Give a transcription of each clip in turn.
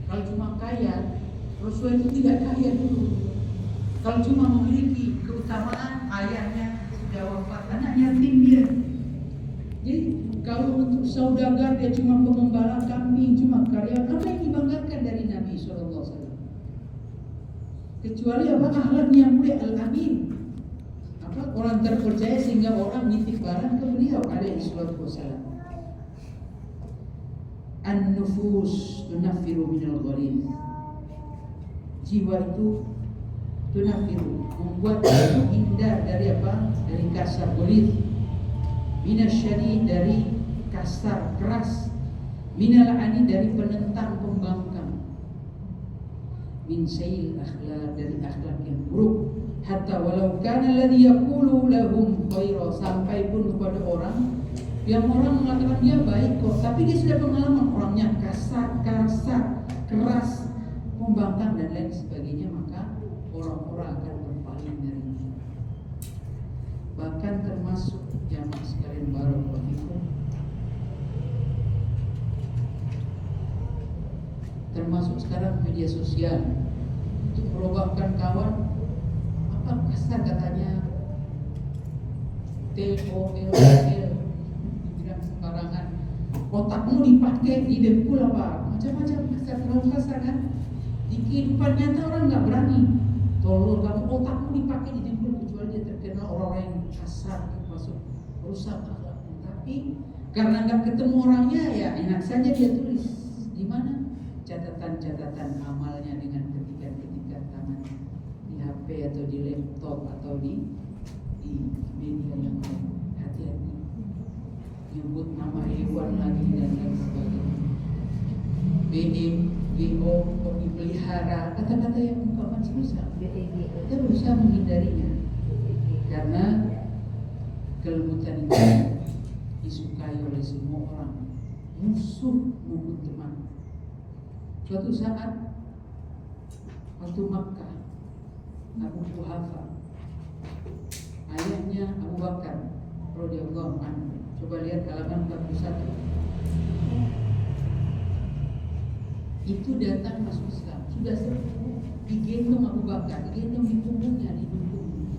Kalau cuma kaya, Rasulullah itu tidak kaya dulu. Kalau cuma memiliki keutamaan, ayahnya sudah wafat, anak yatim dia. Jadi kalau untuk saudagar dia cuma pengembala kambing, cuma karyawan, apa yang dibanggakan dari Nabi SAW? Kecuali apa, akhlaknya mulia, al-amin, apa, orang terpercaya sehingga orang nitip barang ke beliau alaihi salatu wassalam. An-nufus tunaffiru minal ghalidh. Jiwa itu tunaffiru, membuat hindar dari apa? Dari kasar, ghalidh. Minasyadid, dari kasar, keras. Minal ani, dari penentang, pembangkang. Min sayil akhlak, dari akhlak yang buruk. Hatta walau kana alladhi yaqulu lahum khaira, sampai pun kepada orang yang orang mengatakan dia baik kok, tapi dia sudah pengalaman orangnya kasar, keras, pembangkang dan lain sebagainya, maka orang-orang akan berpaling darinya. Bahkan termasuk jamaah sekalian barakallahu fikum, termasuk sekarang media sosial untuk merobohkan kawan, apa kasar katanya, TOLL, dibilang sembarangan, otakmu dipakai didengkul apa, macam-macam kasar, terlalu kasar kan. Di kehidupan nyata orang nggak berani, tolong kamu otakmu dipakai didengkul, kecuali dia terkenal orang-orang yang kasar, termasuk rusak akhlaknya. Tapi karena nggak ketemu orangnya, ya enak saja dia tulis di mana catatan-catatan amalnya dengan ketikan-ketikan tangannya di HP atau di laptop atau di media yang lain. Hati-hati, nyebut nama hewan lagi dan lain sebagainya. BO dipelihara, kata-kata yang ungkapan susah. Kita berusaha menghindarinya karena kelembutan itu disukai oleh semua orang, musuh maupun teman. Suatu saat waktu Makkah, Abu Quhafa, ayahnya Abu Bakar radhiyallahu anhu, coba lihat halaman 41. Itu datang masuk Islam, sudah sepuh, digendong Abu Bakar, digendong di punggungnya, didukung.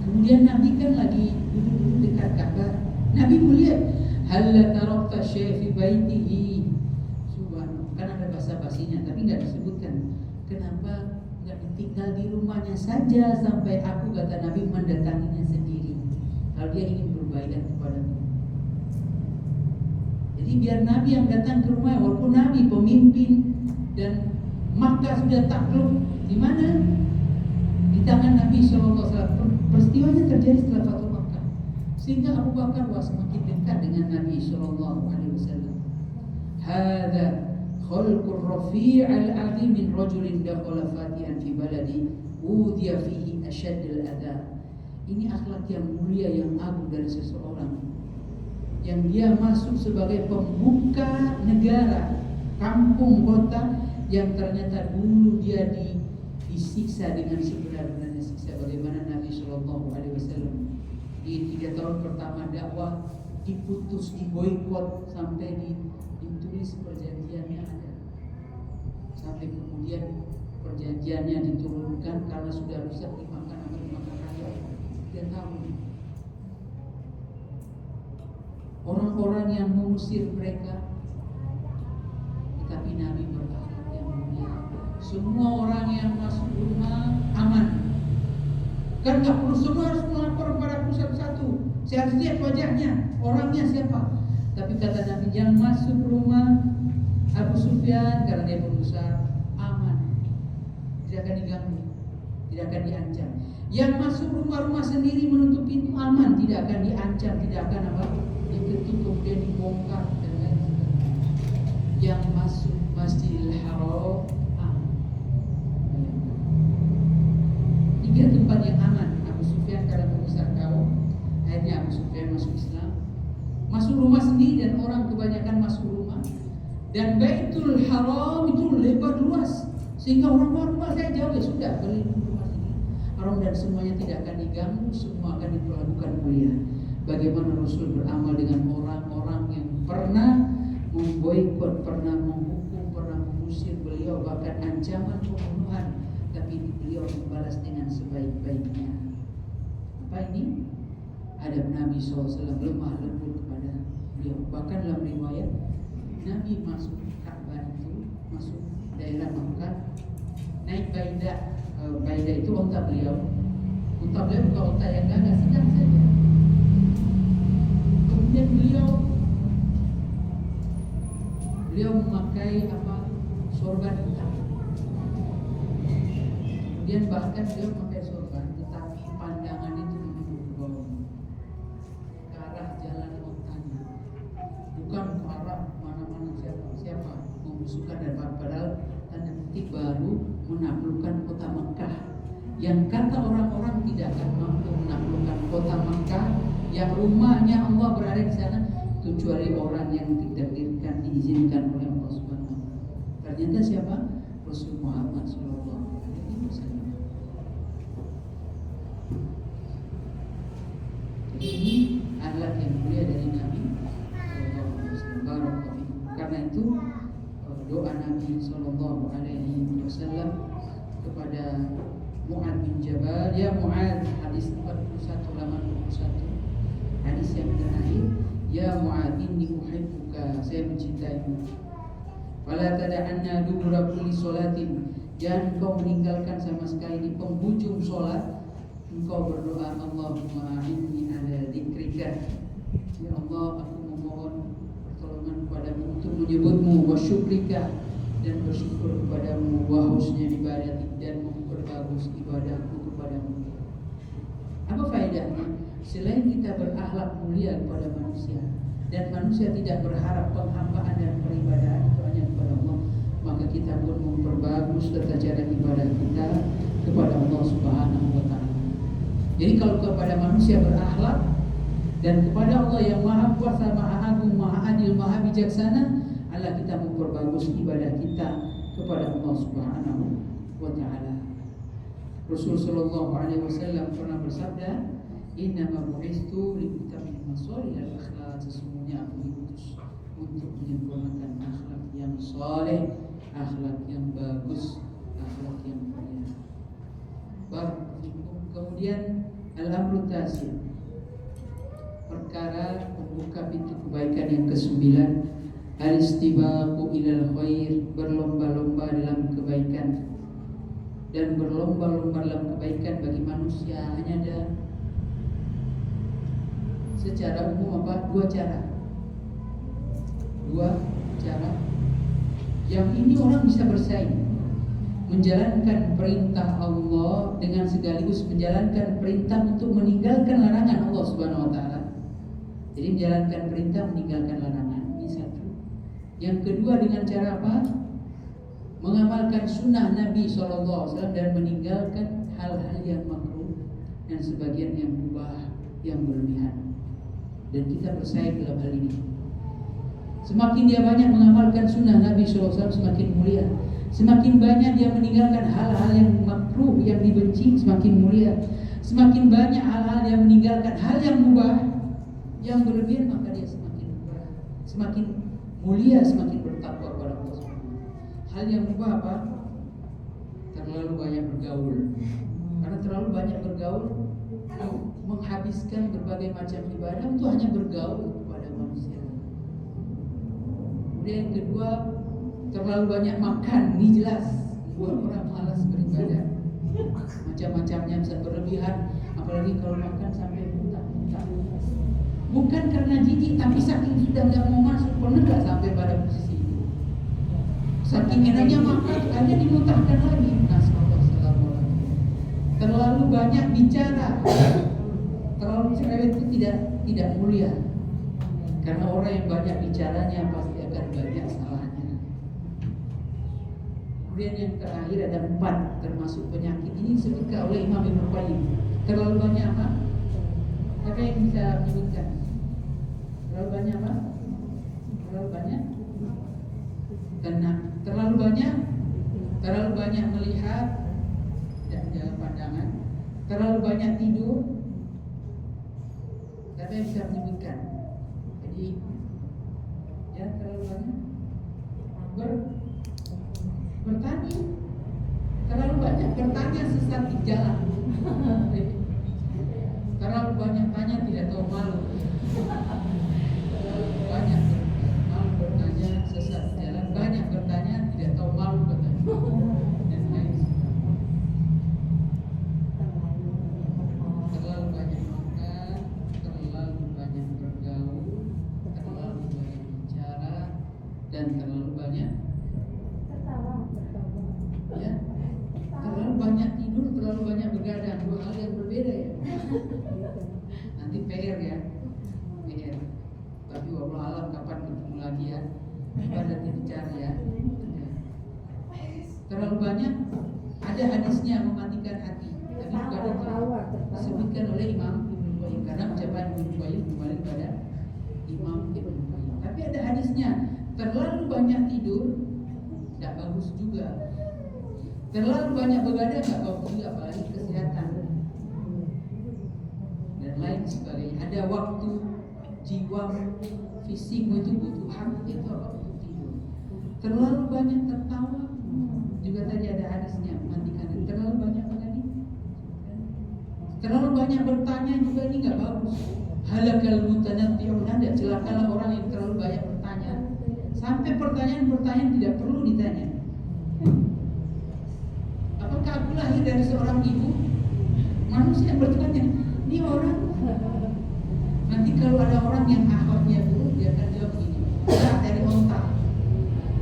Kemudian Nabi kan lagi duduk dekat Ka'bah. Nabi melihat, hal tarakta syai' fi baitihi. Kan ada bahasa basinya, tapi nggak disebutkan. Kenapa nggak ditinggal di rumahnya saja sampai aku, kata Nabi, mendatanginya sendiri kalau dia ingin berbaikat kepadaku. Jadi biar Nabi yang datang ke rumah, walaupun Nabi pemimpin dan Makkah sudah takluk, di mana? Di tangan Nabi SAW. Peristiwanya terjadi setelah Fathu Makkah, sehingga Abu Bakar semakin dekat dengan Nabi SAW. Hada khalqur rafi' al-'azim min rajulin dakhala fatihan fi baladi udhiya fihi ashadd al-adha. Ini akhlak yang mulia, yang agung dari seseorang yang dia masuk sebagai pembuka negara, kampung, kota yang ternyata dulu dia disiksa dengan sebenar-benarnya siksa. Bagaimana Nabi SAW di 3 tahun pertama dakwah diputus, diboikot, sampai ditulis perjanjiannya ada, sampai kemudian perjanjiannya diturunkan karena sudah rusak, dimakan rakyat 3 tahun. Orang-orang yang mengusir mereka, tetapi Nabi berakhlak yang mulia. Semua orang yang masuk rumah aman. Kan nggak perlu semua harus melapor kepada aku satu-satu. Saya harus lihat wajahnya, orangnya siapa. Tapi kata Nabi, yang masuk rumah Abu Sufyan karena dia pembesar, aman, tidak akan diganggu, tidak akan diancam. Yang masuk rumah-rumah sendiri menutup pintu, aman, tidak akan diancam, tidak akan apa, diketuk kemudian dibongkar dan lain sebagainya. Yang masuk Masjidil Haram aman. 3 tempat yang aman. Abu Sufyan karena pembesar kaum, akhirnya Abu Sufyan masuk Islam. Masuk rumah sendiri dan orang kebanyakan masuk rumah. Dan Baitul Haram itu lebar luas, sehingga orang-orang saya jauh, ya sudah beli rumah sendiri. Haram dan semuanya tidak akan diganggu, semua akan diperlakukan mulia. Bagaimana Rasul beramal dengan orang-orang yang pernah memboikot, pernah menghukum, bahkan ancaman pembunuhan, tapi beliau membalas dengan sebaik-baiknya. Apa ini? Adab Nabi SAW lemah lembut kepada beliau. Bahkan dalam riwayat Nabi masuk Ka'bah itu, masuk daerah Makkah, naik Baidah. Baidah itu unta beliau. Unta beliau bukan unta yang gagah, sedang saja. Kemudian beliau memakai sorban hitam. Kemudian bahkan beliau memakai sorban, tetapi pandangan itu menuju ke bawah, ke arah jalan untanya, bukan ke arah mana-mana siapa membusukkan. Dan padahal tanda petik baru menaklukkan kota Mekah, yang kata orang-orang tidak akan mampu menaklukkan kota Mekah, yang rumahnya Allah berada di sana, kecuali orang yang ditakdirkan, diizinkan oleh Allah Subhanahu wa taala. Ternyata siapa? Rasul Muhammad sallallahu alaihi wasallam. Jadi ini akhlak yang mulia dari Nabi sallallahu alaihi wasallam. Karena itu doa Nabi sallallahu alaihi wasallam kepada Mu'adz bin Jabal, ya Mu'adz, hadis 41 hadis yang terakhir, ya Mu'adz inni uhibbuka, saya mencintaimu. Fala tada'anna dubura kulli sholatin, jangan kau meninggalkan sama sekali di penghujung sholat engkau berdoa, Allahumma a'inni ala dzikrika, ya Allah aku memohon pertolongan kepadamu untuk menyebutmu, wa syukrika, dan bersyukur kepadamu, wa husni ibadati, dan memperbagus ibadahku kepadamu. Apa faedahnya? Selain kita berakhlak mulia kepada manusia, dan manusia tidak berharap penghambaan dan peribadahan itu hanya kepada Allah, maka kita pun memperbagus tata cara ibadah kita kepada Allah Subhanahu wa taala. Jadi kalau kepada manusia berakhlak, dan kepada Allah yang Maha Kuasa, Maha Agung, Maha Adil, Maha Bijaksana, Allah kita memperbagus ibadah kita kepada Allah Subhanahu wa taala. Rasul sallallahu alaihi wasallam pernah bersabda, "Innama bu'istu liutammima shalihal akhlaq." Sesungguhnya aku diutus untuk menyempurnakan akhlak yang saleh, akhlak yang bagus, akhlak yang mulia. Barakallahu. Kemudian al-amru tasir, perkara membuka pintu kebaikan yang ke-9, al-istibaqu ilal khair, berlomba-lomba dalam kebaikan. Dan berlomba-lomba dalam kebaikan bagi manusia hanya ada secara umum dua cara. Yang ini orang bisa bersaing, menjalankan perintah Allah dengan sekaligus menjalankan perintah untuk meninggalkan larangan Allah Subhanahu wa taala. Jadi menjalankan perintah, meninggalkan larangan, ini satu. Yang kedua dengan cara apa? Mengamalkan sunnah Nabi SAW dan meninggalkan hal-hal yang makruh dan sebagian yang mubah, yang berlebihan. Dan kita bersaing dalam hal ini. Semakin dia banyak mengamalkan sunnah Nabi SAW, semakin mulia. Semakin banyak dia meninggalkan hal-hal yang makruh, yang dibenci, semakin mulia. Semakin banyak hal-hal yang meninggalkan hal yang mubah, yang berlebihan, maka dia semakin mubah, semakin mulia, semakin bertakwa kepada Allah. Hal yang mubah apa? Terlalu banyak bergaul. Karena terlalu banyak bergaul, menghabiskan berbagai macam ibadah untuk hanya bergaul kepada manusia. Kemudian yang kedua, terlalu banyak makan. Ini jelas buat orang malas beribadah. Macam-macamnya bisa berlebihan, apalagi kalau makan sampai muntah-muntah. Bukan karena jijik, tapi saking sudah nggak mau masuk. Pernah nggak sampai pada posisi itu? Saking enaknya makan, hanya dimuntahkan lagi. Terlalu banyak bicara. Terlalu bicara itu tidak mulia. Karena orang yang banyak bicaranya pasti akan banyak salahnya. Kemudian yang terakhir ada 4 termasuk penyakit ini disebutkan oleh Imam Ibnu Qayyim. Terlalu banyak apa? Siapa yang bisa menyebutkan? Terlalu banyak apa? Terlalu banyak? Karena terlalu banyak melihat dalam pandangan, terlalu banyak tidur. Siapa yang bisa menyebutkan? Jadi ya terlalu banyak Bertani. Terlalu banyak bertanya sesat di jalan. Terlalu banyak tanya tidak tahu malu. Banyak malu bertanya sesat di jalan. Banyak bertanya tidak tahu malu katanya. Dan lain. Terlalu banyak makan, terlalu banyak bergaul, terlalu banyak bicara, dan terlalu banyak ya, terlalu banyak tidur, terlalu banyak begadang. Dua hal yang berbeda ya. Nanti PR ya, PR. Tapi wallahu alam kapan ketemu lagi ya. Ibadat dicari ya. Terlalu banyak, ada hadisnya mematikan hati. Tadi juga disebutkan oleh Imam Ibnu Qayyim, karena ucapan Ibnu Qayyim kembali pada Imam Ibnu Qayyim. Tapi ada hadisnya, terlalu banyak tidur tidak bagus juga. Terlalu banyak begadang nggak bagus juga, apalagi kesehatan dan lain sebagainya. Ada waktu jiwa fisikmu itu butuh hak, itu apa? Butuh tidur. Terlalu banyak tertawa juga tadi ada hadisnya mematikan. Terlalu banyak tadi. Terlalu banyak bertanya juga ini nggak bagus. Halakal mutanabbi'un, ada celakalah orang yang terlalu banyak bertanya sampai pertanyaan-pertanyaan tidak perlu ditanya. Apakah aku lahir dari seorang ibu? Manusia yang bertanya, ini orang. Nanti kalau ada orang yang akhlaknya buruk, dia akan jawab begini, enggak, dari onta.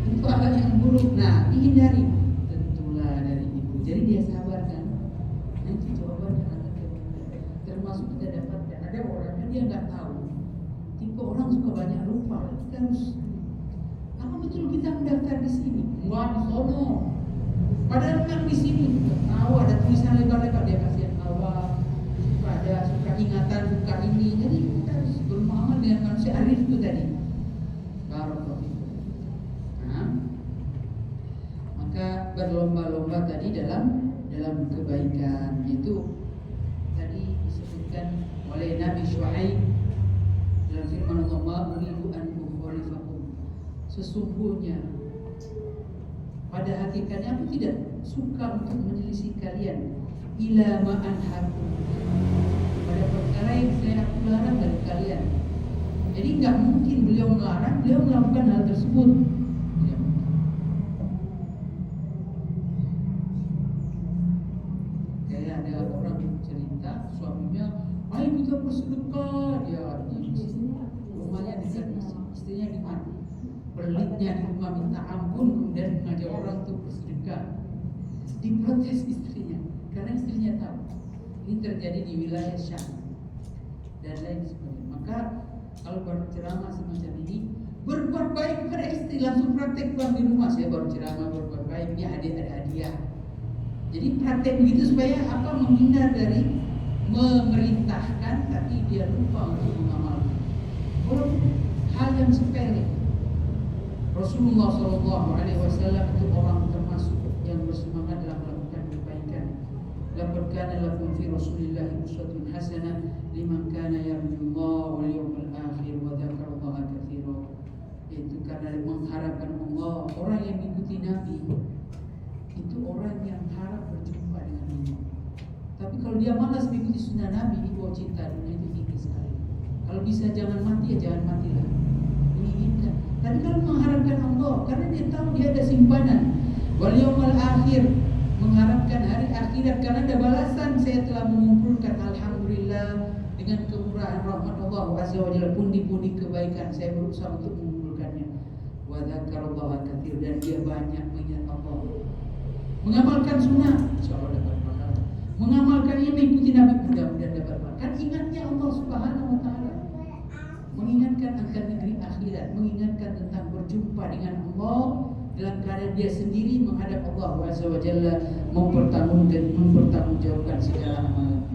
Itu akhlak yang buruk. Nah, dihindari. Tentulah dari ibu. Jadi dia sabar kan. Nah, itu jawabannya. Termasuk kita dapatkan ada orang kan dia nggak tahu. Tipe orang suka banyak lupa. Kita harus, apa betul kita mendaftar di sini? Enggak, di sono. Padahal kan di sini tahu ada tulisan lebar-lebar, dia kasih awal, suka ingatan, suka ini. Jadi kita harus bermuamalah dengan manusia arif itu tadi. Barakallahu. Nah, maka berlomba-lomba tadi dalam kebaikan itu tadi disebutkan oleh Nabi Syuaib dalam firman Allah, "Uridu an ukhalifakum." Sesungguhnya pada hakikatnya aku tidak suka untuk menyelisih kalian ila ma'an hakum, pada perkara yang aku larang dari kalian. Jadi nggak mungkin beliau melarang, beliau melakukan hal tersebut. Kayak ada orang cerita suaminya, ayo kita bersedekah, dia rumahnya dekat istrinya di mana? Pelitnya di rumah minta ampun, kemudian mengajak orang untuk bersedekah. Diprotes istrinya, karena istrinya tahu ini terjadi di wilayah Syam dan lain sebagainya. Maka kalau baru ceramah semacam ini, berbuat baik kepada istri, langsung praktek pulang di rumah. Saya baru ceramah berbuat baik, ini ada hadiah. Jadi praktek begitu supaya apa? Menghindar dari memerintahkan tapi dia lupa untuk mengamalkan. Kalau hal yang sepele, Rasulullah SAW itu orang termasuk yang bersemangat dalam melakukan kebaikan. Laqad kana lakum fi Rasulillahi uswatun hasanah liman kana yarjullaha wal yawmal akhir wa dzakarallaha katsiran. Itu karena mengharapkan Allah. Orang yang mengikuti Nabi itu orang yang harap berjumpa dengan Allah. Tapi kalau dia malas mengikuti sunnah Nabi, cinta dunia itu tinggi sekali. Kalau bisa jangan mati, ya jangan matilah. Menginginkan. Tapi kalau mengharapkan Allah, karena dia tahu dia ada simpanan. Wal yawmal akhir, mengharapkan hari akhirat, karena ada balasan. Saya telah mengumpulkan, alhamdulillah, dengan kemurahan rahmat Allah azza wa jalla, pundi-pundi kebaikan. Saya berusaha untuk mengumpulkannya. Wa dzakarallaha katsir, dan dia banyak mengingat Allah. Mengamalkan sunnah, insyaallah dapat pahala. Mengamalkan ini, mengikuti Nabi, mudah-mudahan dapat pahala. Kan ingatnya Allah Subhanahu wa taala. Mengingatkan akan negeri akhirat, mengingatkan tentang berjumpa dengan Allah dalam keadaan dia sendiri menghadap Allah Azza wa Jalla, mempertanggungjawabkan segala amalan.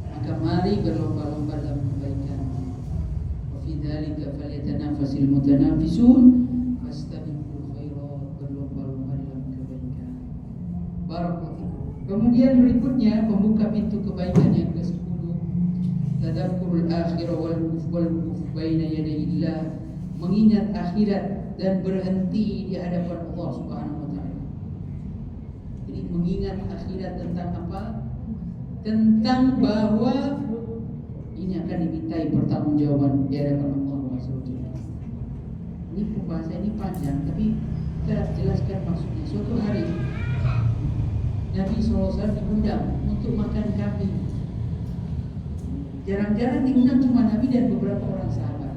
Maka mari berlomba-lomba dalam kebaikan. Wa fi dzalika falyatanafasil mutanafisun, fastabiqul khairat, berlomba-lomba dalam kebaikan. Barakallahu. Kemudian berikutnya pembuka pintu kebaikan yang ke-10, tadabburul akhirah wal wukuf baina yadayillah mengingat akhirat dan berhenti di hadapan Allah Subhanahu wa taala. Jadi mengingat akhirat tentang apa? Tentang bahwa ini akan dimintai pertanggungjawaban di hadapan Allah SWT. Ini pembahasan ini panjang, tapi kita jelaskan maksudnya. Suatu hari Nabi SAW diundang untuk makan kambing. Jarang-jarang diundang cuma Nabi dan beberapa orang sahabat.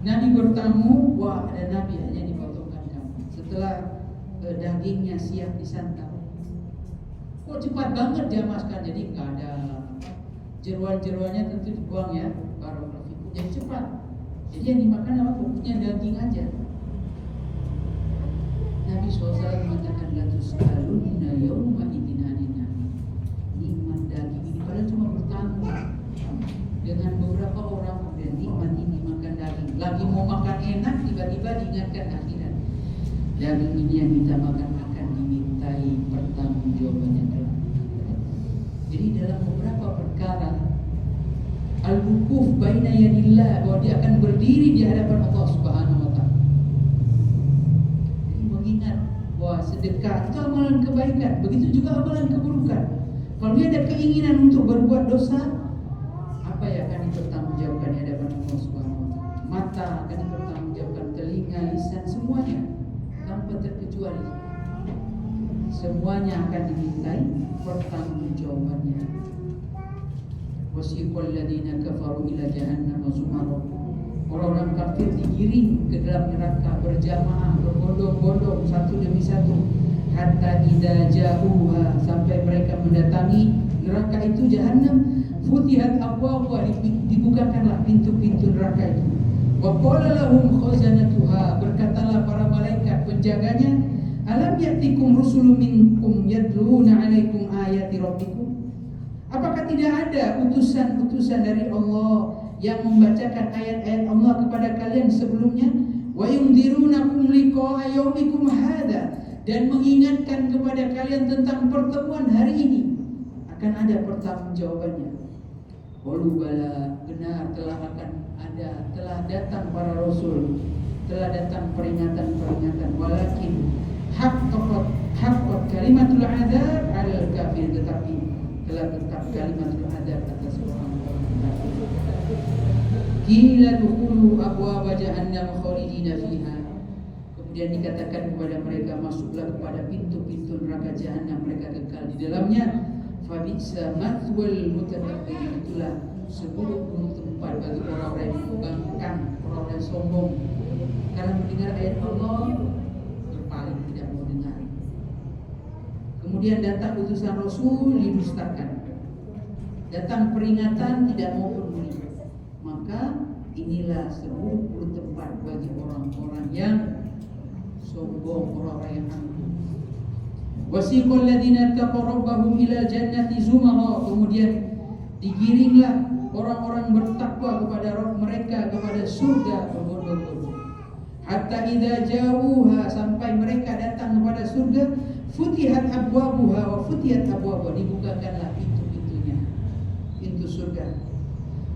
Nabi bertamu, wah ada Nabi hanya dipotongkan kambing. Setelah dagingnya siap disantap, kok cepat banget dia maskan, jadi nggak ada jeruan-jeruannya, tentu dibuang ya, barakallahu fikum. Jadi cepat. Jadi yang dimakan apa? Pokoknya daging aja. Nabi SAW mengatakan la tus'alunna yawma idzin 'anil nabi. Nikmat daging ini padahal cuma bertamu dengan beberapa orang, kemudian nikmat ini makan daging. Lagi mau makan enak, tiba-tiba diingatkan akhirat. Daging ini yang kita makan akan dimintai pertanggungjawabannya kelak. Jadi dalam beberapa perkara al-wukuf baina yadillah, bahwa dia akan berdiri di hadapan Allah Subhanahu wa taala. Jadi mengingat bahwa sedekah itu amalan kebaikan, begitu juga amalan keburukan. Kalau dia ada keinginan untuk berbuat dosa, apa yang akan dipertanggungjawabkan di hadapan Allah Subhanahu wa taala? Mata akan dipertanggungjawabkan, telinga, lisan, semuanya tanpa terkecuali. Semuanya akan dimintai pertanggungjawabannya. Wasiqal ladzina kafaru ila jahannam zumara. Orang-orang kafir digiring ke dalam neraka berjamaah, berbondong-bondong satu demi satu, hatta idza ja'uha, sampai mereka mendatangi neraka itu, jahannam. Futihat abwabuha, dibukakanlah pintu-pintu neraka itu. Wa qala lahum khazanatuha, berkatalah para malaikat penjaganya, alam ya'tikum rusulun minkum yatluna 'alaikum ayati rabbikum. Apakah tidak ada utusan-utusan dari Allah yang membacakan ayat-ayat Allah kepada kalian sebelumnya? Wa yundzirunakum liqa'a yaumikum hadza, dan mengingatkan kepada kalian tentang pertemuan hari ini. Akan ada pertanggungjawabannya. Qalu bala, benar telah datang para rasul, telah datang peringatan-peringatan, walakin haqqat kalimatul adzab 'alal kafir, tetapi telah tetap kalimatul adzab atas orang-orang kafir. Qila dukhulu abwaaba jahannam khalidina fiha, kemudian dikatakan kepada mereka, masuklah kepada pintu-pintu neraka jahanam, mereka kekal di dalamnya. Fabisa mathwal mutakabbirin, itulah seburuk-buruk tempat bagi orang-orang yang membangkang, orang-orang yang sombong. Karena mendengar ayat Allah berpaling, tidak mau dengar. Kemudian datang utusan Rasul, didustakan. Datang peringatan, tidak mau peduli. Maka inilah seburuk-buruk tempat bagi orang-orang yang sombong, orang-orang yang angkuh. Wasiqal ladzina taqarrabahum ilal jannati zumara, kemudian digiringlah orang-orang bertakwa kepada Rabb mereka kepada surga berbondong-bondong. Hatta idza ja'uha, sampai mereka datang kepada surga, futihat abwabuha wa futiyat abwabuha, dibukakanlah pintu-pintunya, pintu surga.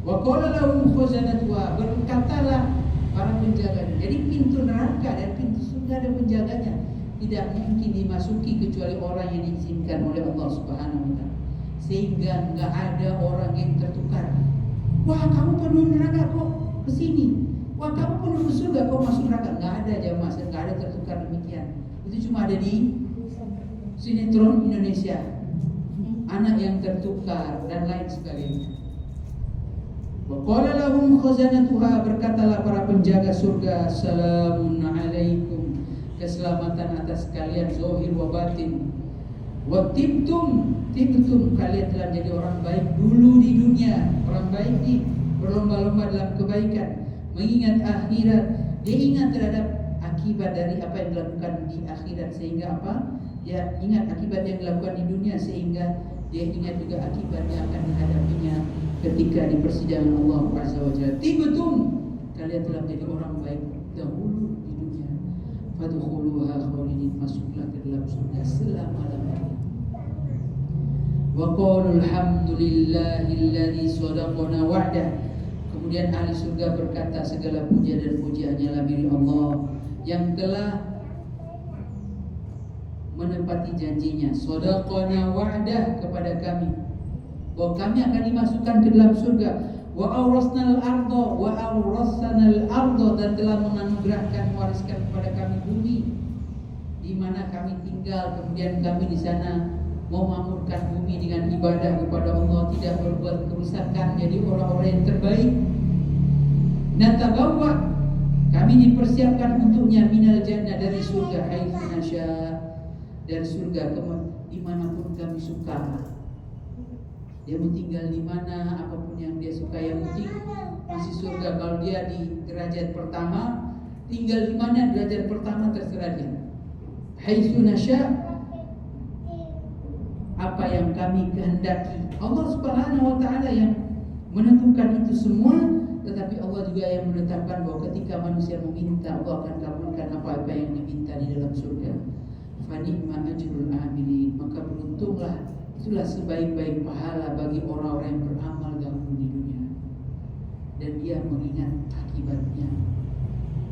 Wa qala lahum khazanatuha, berkatalah para penjaganya. Jadi pintu neraka dan pintu surga ada penjaganya. Tidak mungkin dimasuki kecuali orang yang diizinkan oleh Allah Subhanahu wa taala. Sehingga enggak ada orang yang tertukar. Wah, kamu penuh neraka kok ke sini. Wah, kamu penuh surga kok masuk neraka. Enggak ada jamaah, enggak ada tertukar demikian. Itu cuma ada di sinetron Indonesia. Anak yang tertukar dan lain sebagainya. Wa qala lahum khazanatuha, berkatalah para penjaga surga, salamun alaikum, keselamatan atas kalian zahir wa batin. Wa tibtum, kalian telah menjadi orang baik dulu di dunia. Orang baik ini berlomba-lomba dalam kebaikan, mengingat akhirat. Dia ingat terhadap akibat dari apa yang dilakukan di akhirat, sehingga apa? Dia ingat akibat yang dilakukan di dunia, sehingga dia ingat juga akibat yang akan dihadapinya ketika di persidangan Allah Azza wa Jalla. Tibtum, kalian telah menjadi orang baik dahulu di dunia. Fadkhuluha khalidin, masuklah ke dalam surga selama-lamanya. Wa qalu alhamdulillahilladzi sadaqana wa'dah, Kemudian ahli surga berkata, segala puja dan puji hanyalah milik Allah yang telah menepati janjinya, sadaqana wa'dah, kepada kami bahwa kami akan dimasukkan ke dalam surga. Wa awrasnal ardo wa awrasnal ardo, dan telah menganugerahkan, mewariskan kepada kami bumi di mana kami tinggal. Kemudian kami di sana memakmurkan bumi dengan ibadah kepada Allah, tidak berbuat kerusakan, jadi orang-orang yang terbaik. Natabawwa, kami dipersiapkan untuknya minal jannah, dari surga, haitsu nasya, dari surga dimanapun kami suka. Dia mau tinggal di mana, apapun yang dia suka, yang penting masih surga. Kalau dia di derajat pertama, tinggal di mana derajat pertama terserah dia. Haitsu nasya, apa yang kami kehendaki. Allah Subhanahu wa taala yang menentukan itu semua, tetapi Allah juga yang menetapkan bahwa ketika manusia meminta, Allah akan kabulkan apa-apa yang diminta di dalam surga. Fa ni'ma ajrul amilin, maka beruntunglah, itulah sebaik-baik pahala bagi orang-orang yang beramal dahulu di dunia. Dan dia mengingat akibatnya.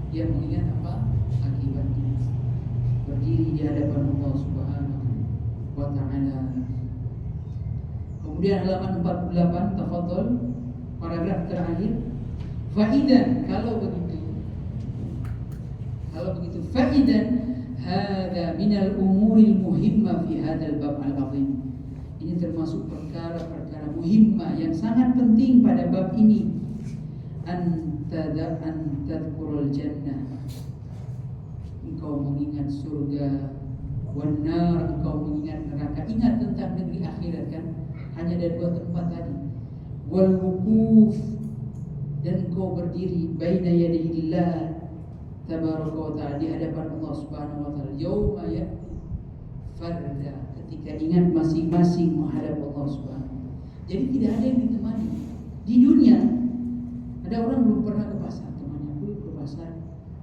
Dia mengingat apa? Akibatnya. Berdiri di hadapan Allah Subhanahu wa ta'ala. Kemudian halaman 48, tafadhol, paragraf terakhir. Faidan, kalau begitu faidan hada minal umuril muhimmah fi hadal bab al-azim. Ini termasuk perkara-perkara muhimmah yang sangat penting pada bab ini. Tadhkurul jannah, engkau mengingat surga, wan nar, engkau mengingat neraka. Ingat tentang negeri akhirat kan? Hanya ada dua tempat tadi. Wal wukuf, dan engkau berdiri baina yadayillah tabaraka wa ta'ala, di hadapan Allah Subhanahu wa ta'ala. Yauma ya'ti farda, ketika ingat masing-masing menghadap Allah Subhanahu. Jadi tidak ada yang ditemani. Di dunia ada orang belum pernah ke pasar, temannya belum ke pasar,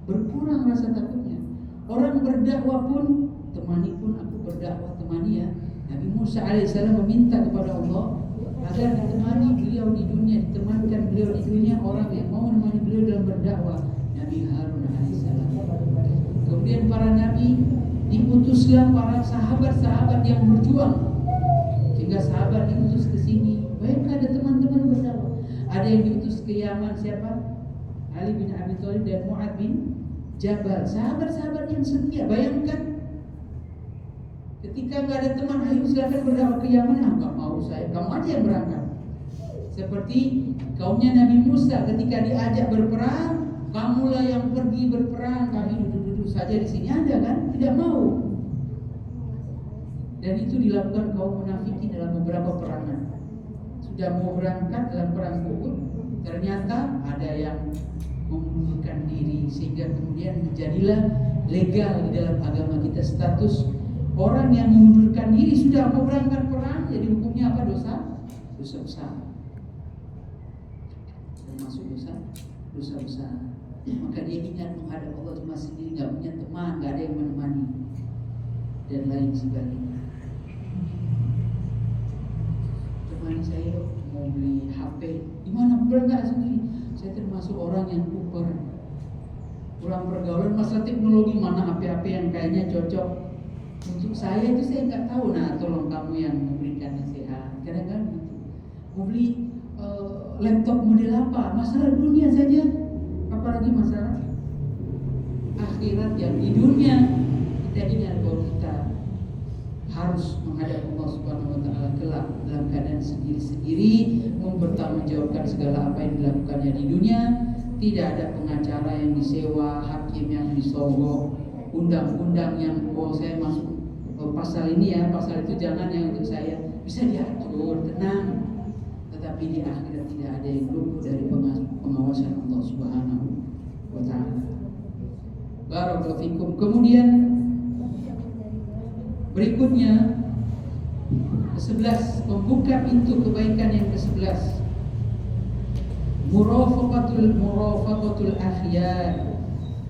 berkurang rasa takutnya. Orang berdakwah pun, temani pun, aku berdakwah, temani ya. Nabi Musa alaihissalam meminta kepada Allah agar ditemani beliau di dunia, ditemankan beliau di dunia orang yang mau menemani beliau dalam berdakwah. Nabi Harun alaihissalam. Kemudian para nabi, diutuslah para sahabat-sahabat yang berjuang, sehingga sahabat diutus ke sini. Bayangkan ada teman-teman berdakwah. Ada yang diutus ke Yaman, siapa? Ali bin Abi Thalib dan Mu'ad bin Jabal. Sahabat-sahabat yang setia. Bayangkan ketika nggak ada teman, ayo silakan berdakwah ke Yaman. Nggak mau saya, kamu aja yang berangkat. Seperti kaumnya Nabi Musa, ketika diajak berperang, kamulah yang pergi berperang, kami duduk-duduk saja di sini. Ada kan? Tidak mau. Dan itu dilakukan kaum munafikin dalam beberapa perangan. Sudah mau berangkat dalam perang Uhud, ternyata ada yang mengundurkan diri, sehingga kemudian menjadilah legal di dalam agama kita status orang yang mengundurkan diri sudah mau berangkat perang, jadi hukumnya apa? Dosa besar, termasuk dosa besar. Maka dia ingat menghadap Allah cuma sendiri, nggak punya teman, nggak ada yang menemani, dan lain sebagainya. Teman saya mau beli HP, gimana? Berangkat sendiri. Saya termasuk orang yang kurang pergaulan masalah teknologi, mana HP-HP yang kayaknya cocok untuk saya itu saya nggak tahu. Nah, tolong kamu yang memberikan nasihat. Kadang-kadang gitu. Mau beli laptop model apa? Masalah dunia saja, apalagi masalah akhirat yang di dunia. Kita ingat bahwa kita harus menghadap Allah Subhanahu wa ta'ala kelak dalam keadaan sendiri-sendiri, mempertanggungjawabkan segala apa yang dilakukannya di dunia. Tidak ada pengacara yang disewa, hakim yang disogok, undang-undang yang saya masuk pasal ini ya, pasal itu jangan, yang untuk saya bisa diatur, tenang. Tetapi di akhirat tidak ada yang luput dari pengawasan Allah Subhanahu wa ta'ala. Barakallahu fikum. Kemudian berikutnya ke-11, membuka pintu kebaikan yang ke-11, murafaqatul akhyar,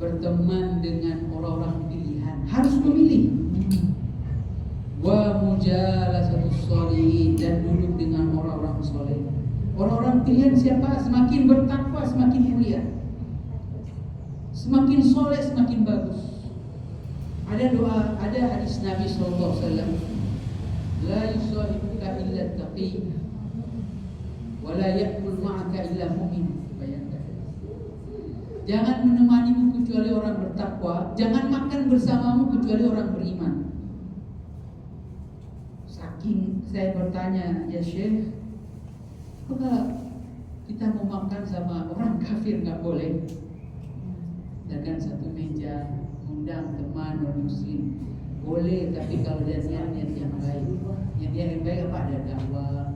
berteman dengan orang-orang pilihan, harus memilih. Wa mujalasatus sholihin, dan duduk dengan orang-orang soleh. Orang-orang pilihan siapa? Semakin bertakwa apa semakin mulia, semakin soleh, semakin bagus. Ada doa, ada hadis Nabi SAW, la yusahibuka illa taqi wa la ya'kul ma'aka illa mu'min. Bayangkan, jangan menemanimu kecuali orang bertakwa, jangan makan bersamamu kecuali orang beriman. Saking saya bertanya, ya Syekh, apakah kita mau makan sama orang kafir nggak boleh? Dengan satu meja, undang teman non muslim boleh, tapi kalau dia niat yang baik. Niat yang baik apa? Ada dakwah,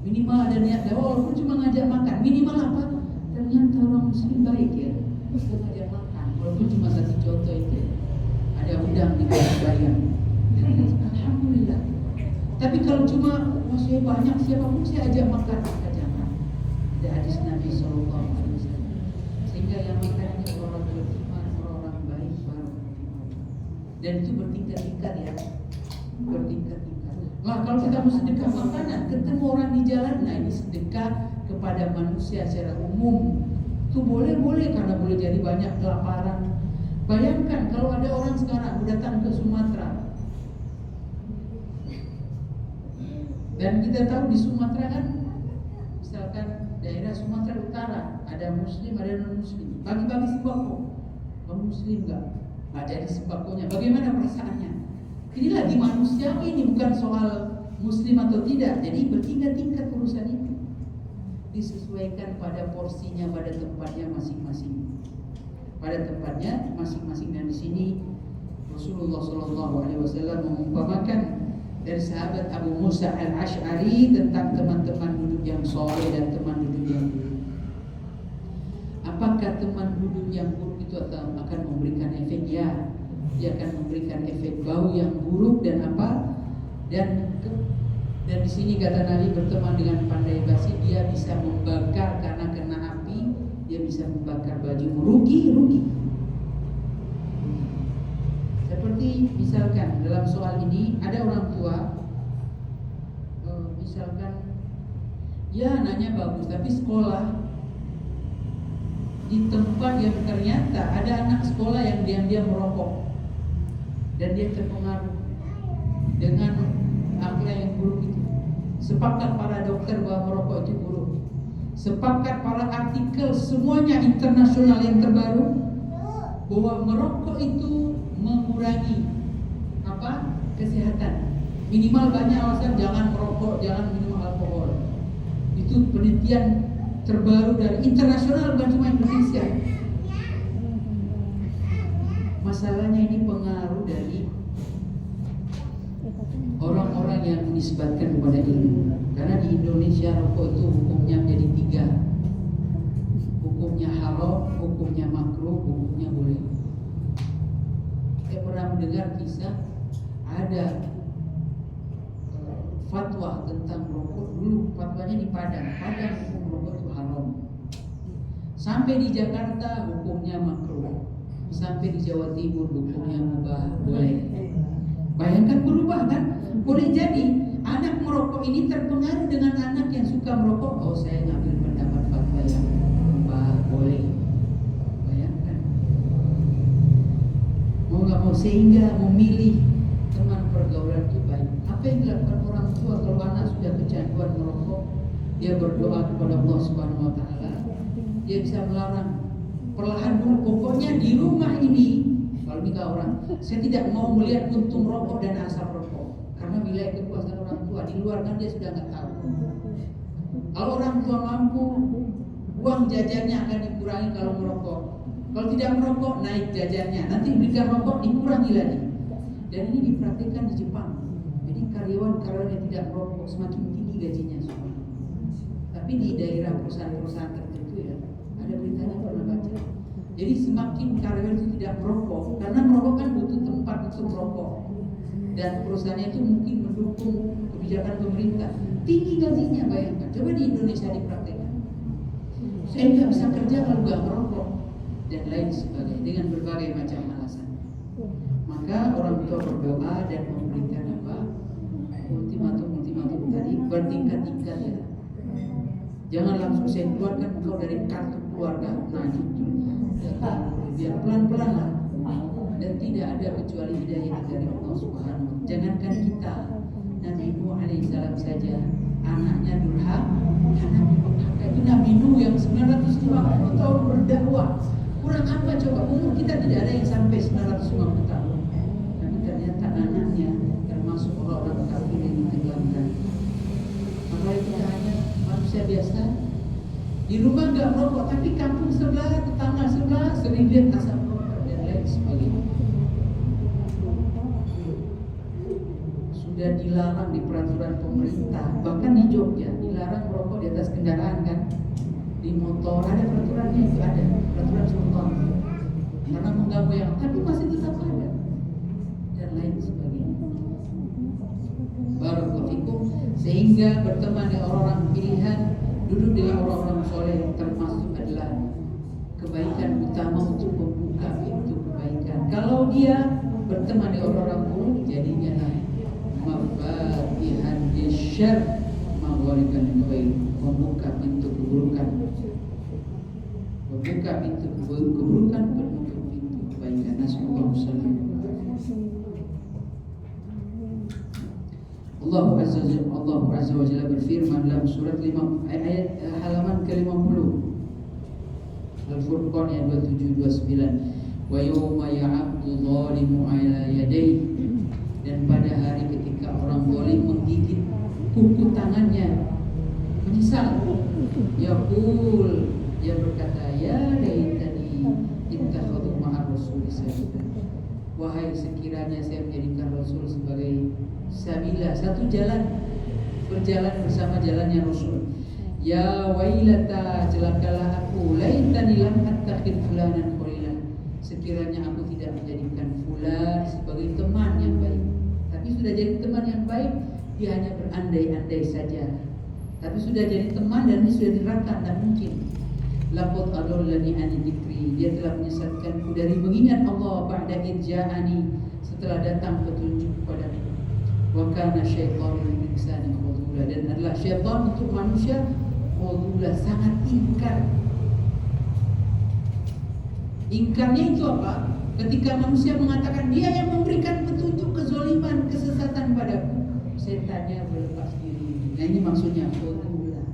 minimal ada niat dakwah, walaupun cuma ngajak makan. Minimal apa? Ternyata orang muslim baik ya, kita ngajak makan, walaupun cuma satu contoh itu. Ada undang di bayang. Alhamdulillah. Tapi kalau cuma saya banyak, siapapun saya ajak makan, jangan. Ada hadis Nabi SAW. Sehingga yang makan itu orang beriman, orang baik, dan itu bertingkat-tingkat ya, bertingkat-tingkat. Nah, kalau kita mau sedekah makanan, ketemu orang di jalan, nah ini sedekah kepada manusia secara umum. Itu boleh karena boleh jadi banyak kelaparan. Bayangkan kalau ada orang sekarang datang ke Sumatera, dan kita tahu di Sumatera kan, misalkan daerah Sumatera Utara, ada muslim, ada non muslim, bagi-bagi sembako. Non muslim enggak jadi sembakonya, bagaimana perasaannya? Ini lagi manusia, ini bukan soal muslim atau tidak. Jadi bertingkat-tingkat urusan itu, disesuaikan pada porsinya, pada tempatnya masing-masing. Pada tempatnya masing-masing. Dan di sini Rasulullah SAW mengumpamakan dari sahabat Abu Musa al-Ash'ari tentang teman-teman duduk yang soleh dan teman duduk yang buruk. Apakah teman duduk yang buruk itu akan memberikan efek? Ya, dia akan memberikan efek bau yang buruk dan apa? Dan di sini kata Nabi, berteman dengan pandai basi, dia bisa membakar karena kena api, dia bisa membakar bajumu. Rugi. Seperti misalkan dalam soal ini ada orang tua, misalkan ya anaknya bagus, tapi sekolah di tempat yang ternyata ada anak sekolah yang diam-diam merokok dan dia terpengaruh dengan akhlak yang buruk itu. Sepakat para dokter bahwa merokok itu buruk. Sepakat para artikel semuanya internasional yang terbaru bahwa merokok itu mengurangi apa? Kesehatan. Minimal banyak alasan jangan merokok, jangan minum alkohol. Itu penelitian terbaru dari internasional, bukan cuma Indonesia. Masalahnya ini pengaruh dari orang-orang yang menisbatkan kepada ilmu. Karena di Indonesia rokok itu hukumnya menjadi 3. Hukumnya haram, hukumnya makruh, hukumnya boleh. Saya pernah mendengar kisah ada fatwa tentang rokok. Dulu fatwanya di Padang hukum rokok itu haram. Sampai di Jakarta hukumnya makruh. Sampai di Jawa Timur hukumnya mubah, boleh. Bayangkan berubah kan? Boleh jadi anak merokok ini terpengaruh dengan anak yang suka merokok. Oh, saya ngambil pendapat fatwa yang mubah, boleh. Bayangkan. Mau nggak mau, sehingga memilih teman pergaulan itu baik. Apa yang dilakukan orang tua kalau anak sudah kecanduan merokok? Dia berdoa kepada Allah Subhanahu Wa Taala. Dia bisa melarang. Perlahan dulu, pokoknya di rumah ini, kalau nikah orang, saya tidak mau melihat puntung rokok dan asap rokok, karena wilayah kekuasaan orang tua. Di luar kan dia sudah nggak tahu. Kalau orang tua mampu, uang jajannya akan dikurangi kalau merokok. Kalau tidak merokok, naik jajannya. Nanti berikan rokok, dikurangi lagi. Dan ini dipraktikkan di Jepang. Jadi karyawan yang tidak merokok semakin tinggi gajinya semua. Tapi di daerah perusahaan-perusahaan tertentu ya, ada beritanya pernah baca. Jadi semakin karyawan itu tidak merokok, karena merokok kan butuh tempat untuk merokok, dan perusahaannya itu mungkin mendukung kebijakan pemerintah, tinggi gajinya. Bayangkan, coba di Indonesia dipraktekkan. Saya nggak bisa kerja kalau nggak merokok dan lain sebagainya, dengan berbagai macam alasan. Maka orang tua berdoa dan memberikan apa? Ultimatum tadi bertingkat-tingkat ya. Jangan langsung saya keluarkan engkau dari kartu keluarga. Nah itu biar pelan-pelan lah. Dan tidak ada kecuali hidayah dari Allah Subhanahu wa Ta'ala. Jangankan kita, Nabi Nuh alaihissalam saja anaknya durhaka. Itu Nabi Nuh yang 950 tahun berdakwah. Kurang apa coba? Umur kita tidak ada yang sampai 950 tahun. Tapi ternyata anaknya termasuk orang-orang kafir yang ditenggelamkan. Maka kita hanya manusia biasa. Di rumah nggak merokok, tapi kampung sebelah, tetangga sebelah sering lihat asap rokok dan lain sebagainya. Sudah dilarang di peraturan pemerintah, bahkan di Jogja dilarang merokok di atas kendaraan kan, di motor ada peraturannya, itu ada peraturan sultan karena mengganggu yang, tapi masih tetap ada dan lain sebagainya. Barakallahu fikum. Sehingga berteman dengan orang pilihan, duduk dengan orang-orang soleh termasuk adalah kebaikan utama untuk membuka pintu kebaikan. Kalau dia berteman dengan orang-orang buruk, jadinya mafatihan disyar magharikan khair, membuka pintu keburukan, membuka pintu keburukan, menutup pintu kebaikan. Nasallallahu alaihi Allah Azza wa Jalla berfirman dalam surat 5 ayat halaman ke-50 Al-Furqan ayat 27-29, wa yawma ya'abdu zalimu ala yadayhi, dan pada hari ketika orang zalim menggigit kuku tangannya menyesal, yaqul, dia berkata, ya laitani ittakhadhu ma'a rasuli sabila, wahai sekiranya saya menjadikan Rasul sebagai sabila, satu jalan, berjalan bersama jalannya Rasul. Ya wailata, celakalah aku, laitani lam attakhid fulanan khalila, sekiranya aku tidak menjadikan fulan sebagai teman yang baik. Tapi sudah jadi teman yang baik, dia hanya berandai-andai saja. Tapi sudah jadi teman dan ini sudah neraka, tidak mungkin. Laqad adallani an dzikri, dia telah menyesatkanku dari mengingat Allah ba'da idja'ani, setelah datang petunjuk kepadaku. Wa kana syaitanu lil insani khudula, dan adalah syaitan untuk manusia khudula, sangat ingkar. Ingkarnya itu apa? Ketika manusia mengatakan dia yang memberikan petunjuk kezaliman, kesesatan padaku, setannya berlepas diri. Nah ini maksudnya khudula,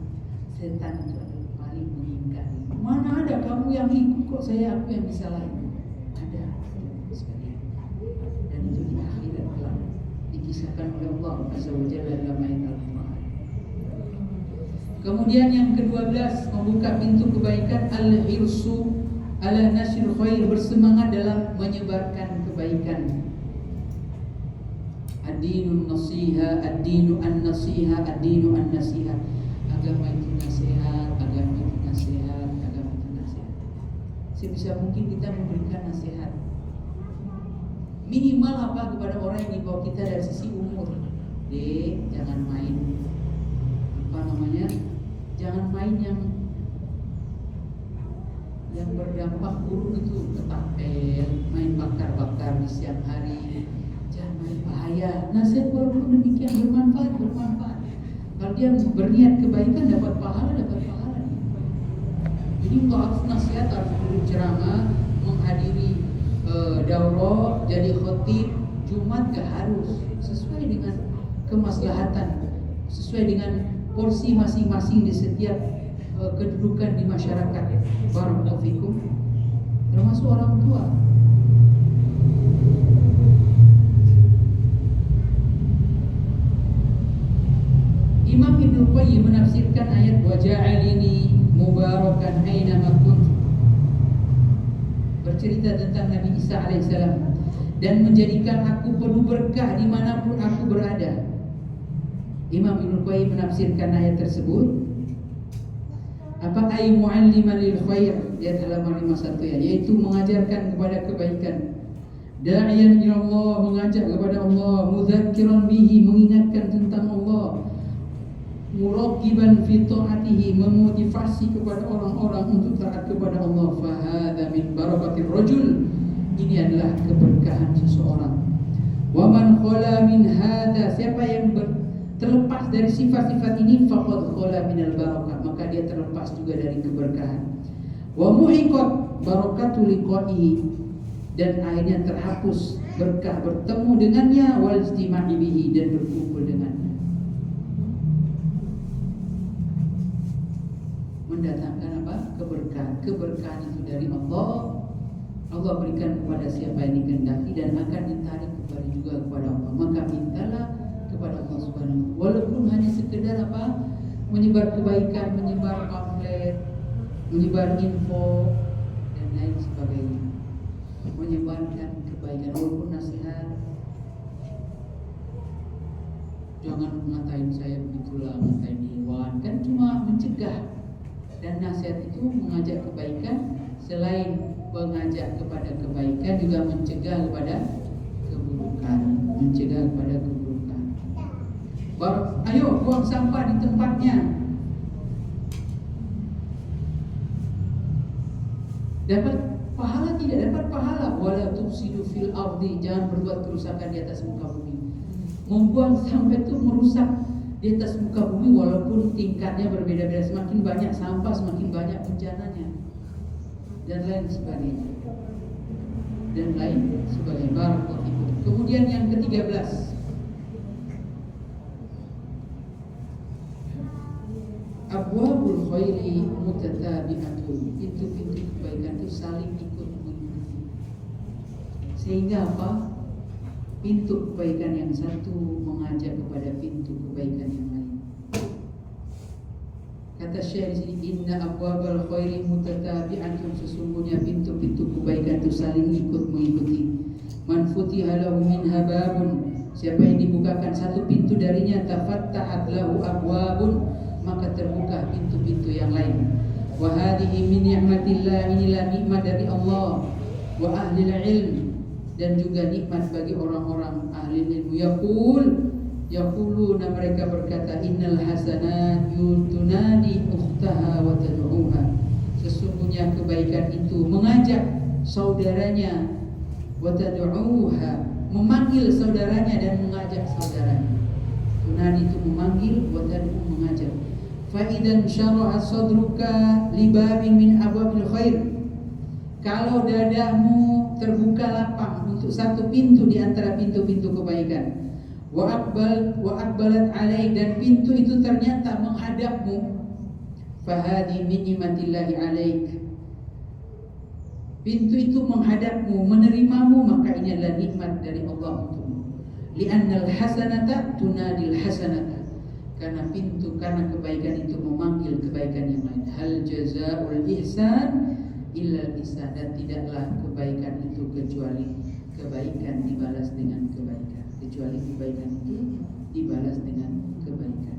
setan itu adalah paling mengingkari. Mana ada kamu yang ikut kok saya aku yang disalahin? Ada sekalian. Dan itu di akhirat kelak dikisahkan oleh Allah Azza wa Jalla dalam ayat Al-Quran. Kemudian yang ke-12, membuka pintu kebaikan, al-hirsu ala nashr khair, bersemangat dalam menyebarkan kebaikan. Ad-dinun nasiha, ad-dinu an-nasiha, ad-dinu an-nasiha. Agama itu nasihat, agama itu nasihat, agama itu nasihat. Sebisa mungkin kita memberikan nasihat. Minimal apa kepada orang yang di bawah kita dari sisi umur. Jangan main jangan main yang berdampak buruk itu, ketapel, main bakar-bakar di siang hari. Jangan main, bahaya. Nasihat walaupun demikian bermanfaat. Kalau dia berniat kebaikan dapat pahala. Jadi kalau harus nasihat, harus berceramah, menghadiri daurah, jadi khotib Jumat, gak harus, sesuai dengan kemaslahatan, sesuai dengan porsi masing-masing di setiap kedudukan di masyarakat. Barakallahu fikum, termasuk orang tua. Imam Ibnu Qayyim menafsirkan ayat wa ja'alini mubarakan aina ma kuntu, bercerita tentang Nabi Isa alaihissalam, dan menjadikan aku penuh berkah dimanapun aku berada. Imam Ibnu Qayyim menafsirkan ayat tersebut, apa ay mu'alliman lil khair, ayat halaman 51 ya, yaitu mengajarkan kepada kebaikan. Da'iyan ila Allah, mengajak kepada Allah. Mudzakiran bihi, mengingatkan tentang Allah. Muraqiban fi ta'atihi, memotivasi kepada orang-orang untuk taat kepada Allah. Fa hadza min barakatir rajul, ini adalah keberkahan seseorang. Wa man khala min hadza, siapa yang terlepas dari sifat-sifat ini, faqad khala minal barakah, maka dia terlepas juga dari keberkahan. Wa muhiqat barakatul liqa'i, dan akhirnya terhapus berkah bertemu dengannya, wal istima'i bihi, dan berkumpul dengannya. Mendatangkan apa? Keberkahan itu dari Allah. Allah berikan kepada siapa yang dikehendaki dan akan ditarik kembali juga kepada Allah. Maka mintalah kepada Allah Subhanahu wa taala. Walaupun hanya sekedar apa? Menyebar kebaikan, menyebar pamflet, menyebar info dan lain sebagainya. Menyebarkan kebaikan walaupun nasihat. Jangan ngatain saya begitulah, ngatain Iwan, kan cuma mencegah. Dan nasihat itu mengajak kebaikan, selain mengajak kepada kebaikan juga mencegah kepada keburukan, Ayo buang sampah di tempatnya. Dapat pahala tidak? Dapat pahala. Wala tufsidu fil ardi, jangan berbuat kerusakan di atas muka bumi. Membuang sampah itu merusak di atas muka bumi, walaupun tingkatnya berbeda-beda. Semakin banyak sampah, semakin banyak bencananya, dan lain sebagainya. Barakallahu fikum. Kemudian yang ke-13, abwabul khairi mutatabi'atun, pintu-pintu kebaikan itu saling ikut mengikuti. Sehingga apa? Pintu kebaikan yang satu mengajak kepada pintu kebaikan yang lain. Kata Syekh di sini, inna abwabal khairi mutatabi'atun, sesungguhnya pintu-pintu kebaikan itu saling ikut mengikuti. Man futiha lahu minha babun, siapa yang dibukakan satu pintu darinya, tafattahat lahu abwabun, maka terbuka pintu-pintu yang lain. Wa hadhihi min ni'matillah, inilah nikmat dari Allah. Wa ahlil ilm, dan juga nikmat bagi orang-orang ahli ilmu. Yaquluna, mereka berkata, innal hasanat yutunadi ukhtaha wa tad'uha, sesungguhnya kebaikan itu mengajak saudaranya, wa tad'uha, memanggil saudaranya dan mengajak saudaranya. Tunadi itu memanggil, wa tad'u mengajak. Fa idan syaraha sadruka libabin min abwabil khair, kalau dadamu terbuka lapang untuk satu pintu di antara pintu-pintu kebaikan, wa aqbalat alaik, dan pintu itu ternyata menghadapmu, fahadi min ni'matillahi alaik, pintu itu menghadapmu, menerimamu, maka ini adalah nikmat dari Allah untukmu. Li'annal hasanata tunadil hasanata, karena kebaikan itu memanggil kebaikan yang lain. Hal jazaa'ul ihsan illa ihsan, dan tidaklah kebaikan itu kecuali kebaikan dibalas dengan kebaikan. Kecuali kebaikan itu dibalas dengan kebaikan.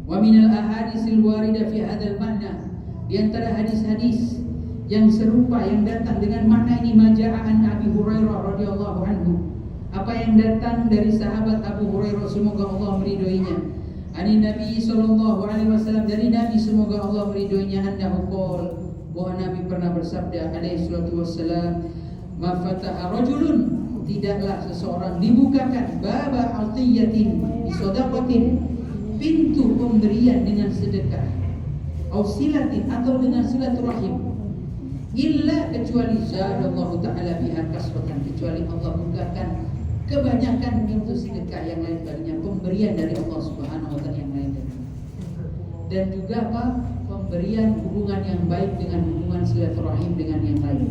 Wa minal ahadisil waridah fi hadzal makna, di antara hadis-hadis yang serupa yang datang dengan makna ini, maja'an Abi Hurairah radhiyallahu anhu, apa yang datang dari sahabat Abu Hurairah, semoga Allah meridhoinya, ani Nabi sallallahu alaihi wasallam, dari Nabi semoga Allah meridhoinya, annahu qol, bahwa Nabi pernah bersabda alaihi salatu wassalam, ma fataha rajulun, tidaklah seseorang dibukakan baba atiyatin bisadaqatin, pintu pemberian dengan sedekah, au silatin, atau dengan silaturahim, illa, kecuali zadallahu ta'ala biha kasratan, kecuali Allah bukakan kebanyakan pintu sedekah yang lain baginya, pemberian dari Allah Subhanahu wa taala yang lain. Dan juga apa? Pemberian hubungan yang baik dengan hubungan silaturahim dengan yang lain.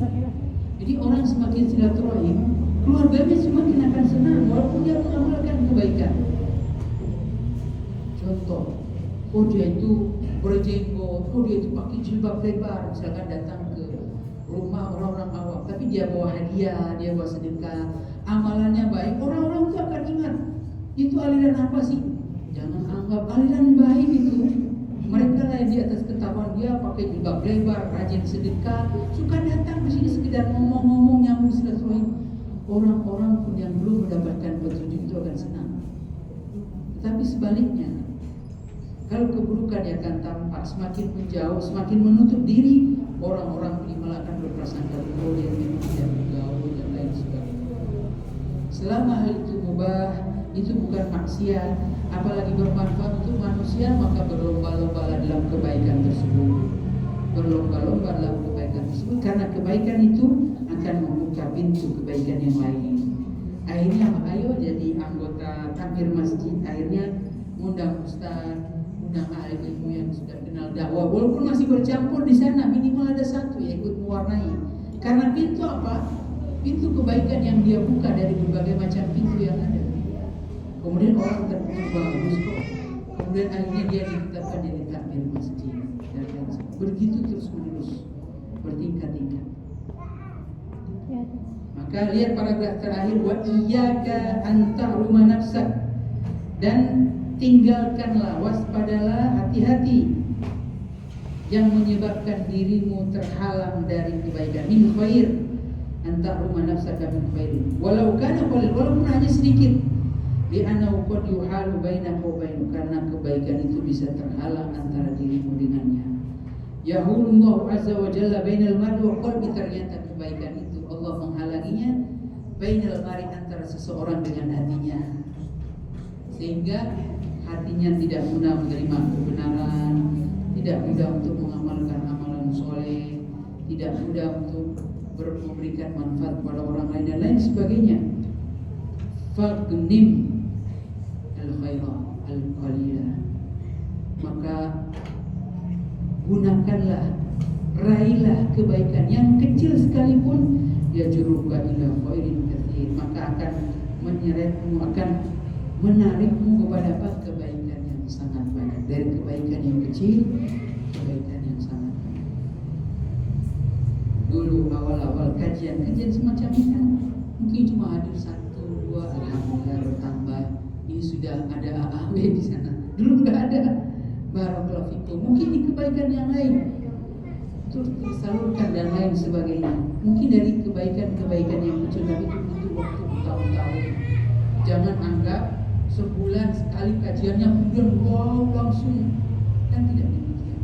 Jadi orang semakin silaturahim, keluarganya semakin akan senang walaupun dia mengamalkan kebaikan. Contoh, dia itu berjenggot, dia itu pakai jilbab lebar, misalkan datang ke rumah orang-orang awam, tapi dia bawa hadiah, dia bawa sedekah, amalannya baik, orang-orang itu akan ingat, itu aliran apa sih? Jangan anggap aliran baik itu. Mereka lah yang di atas ketahuan dia pakai jilbab lebar, rajin sedekah, suka datang ke sini sekedar ngomong-ngomong, nyambung silaturahim. Orang-orang pun yang belum mendapatkan petunjuk itu akan senang. Tetapi sebaliknya, kalau keburukan yang akan tampak, semakin menjauh, semakin menutup diri, orang-orang ini malah akan berprasangka bahwa dia memang tidak bergaul dan lain sebagainya. Selama hal itu mubah, itu bukan maksiat, apalagi bermanfaat untuk manusia, maka berlomba-lomba dalam kebaikan tersebut. berlomba-lomba dalam kebaikan tersebut, karena kebaikan itu akan membuka pintu kebaikan yang lain. Akhirnya ayo jadi anggota takmir masjid, akhirnya undang ustaz, undang ahli ilmu yang sudah kenal dakwah, walaupun masih bercampur di sana, minimal ada satu yang ikut mewarnai. Karena pintu apa? Pintu kebaikan yang dia buka dari berbagai macam pintu yang ada. Kemudian orang terpikir bagus kok. Kemudian akhirnya dia ditetapkan jadi takmir masjid. Dan begitu terus menerus, bertingkat-tingkat. Maka lihat paragraf terakhir, wa iyyaka an tahruma nafsak, dan tinggalkanlah, waspadalah, hati-hati yang menyebabkan dirimu terhalang dari kebaikan. Min khair an tahruma nafsaka min khairin walau kana qalil, walaupun hanya sedikit. Li'annahu qad yuhalu bainaka wa bainu, karena kebaikan itu bisa terhalang antara dirimu dengannya. Yahulullahu azza wa jalla bainal mar'i wa qalbi, ternyata kebaikan itu Allah menghalanginya bainal mar'i, antara seseorang dengan hatinya, sehingga hatinya tidak mudah menerima kebenaran, tidak mudah untuk mengamalkan amalan soleh, tidak mudah untuk memberikan manfaat kepada orang lain dan lain sebagainya. Fagnim al-khaira al-qalila, maka gunakanlah, raihlah kebaikan yang kecil sekalipun, yajruka ila khairin katsir, maka akan menyeretmu, akan menarikmu kepada apa? Kebaikan yang sangat banyak. Dari kebaikan yang kecil, kebaikan yang sangat banyak. Dulu awal-awal kajian semacam ini kan mungkin cuma hadir 1, 2, alhamdulillah bertambah. Ini sudah ada AAW di sana. Dulu nggak ada. Barakallahu fikum. Mungkin di kebaikan yang lain terus tersalurkan dan lain sebagainya. Mungkin dari kebaikan-kebaikan yang kecil, tapi itu butuh waktu bertahun-tahun. Jangan anggap sebulan sekali kajiannya kemudian wow langsung, kan tidak demikian.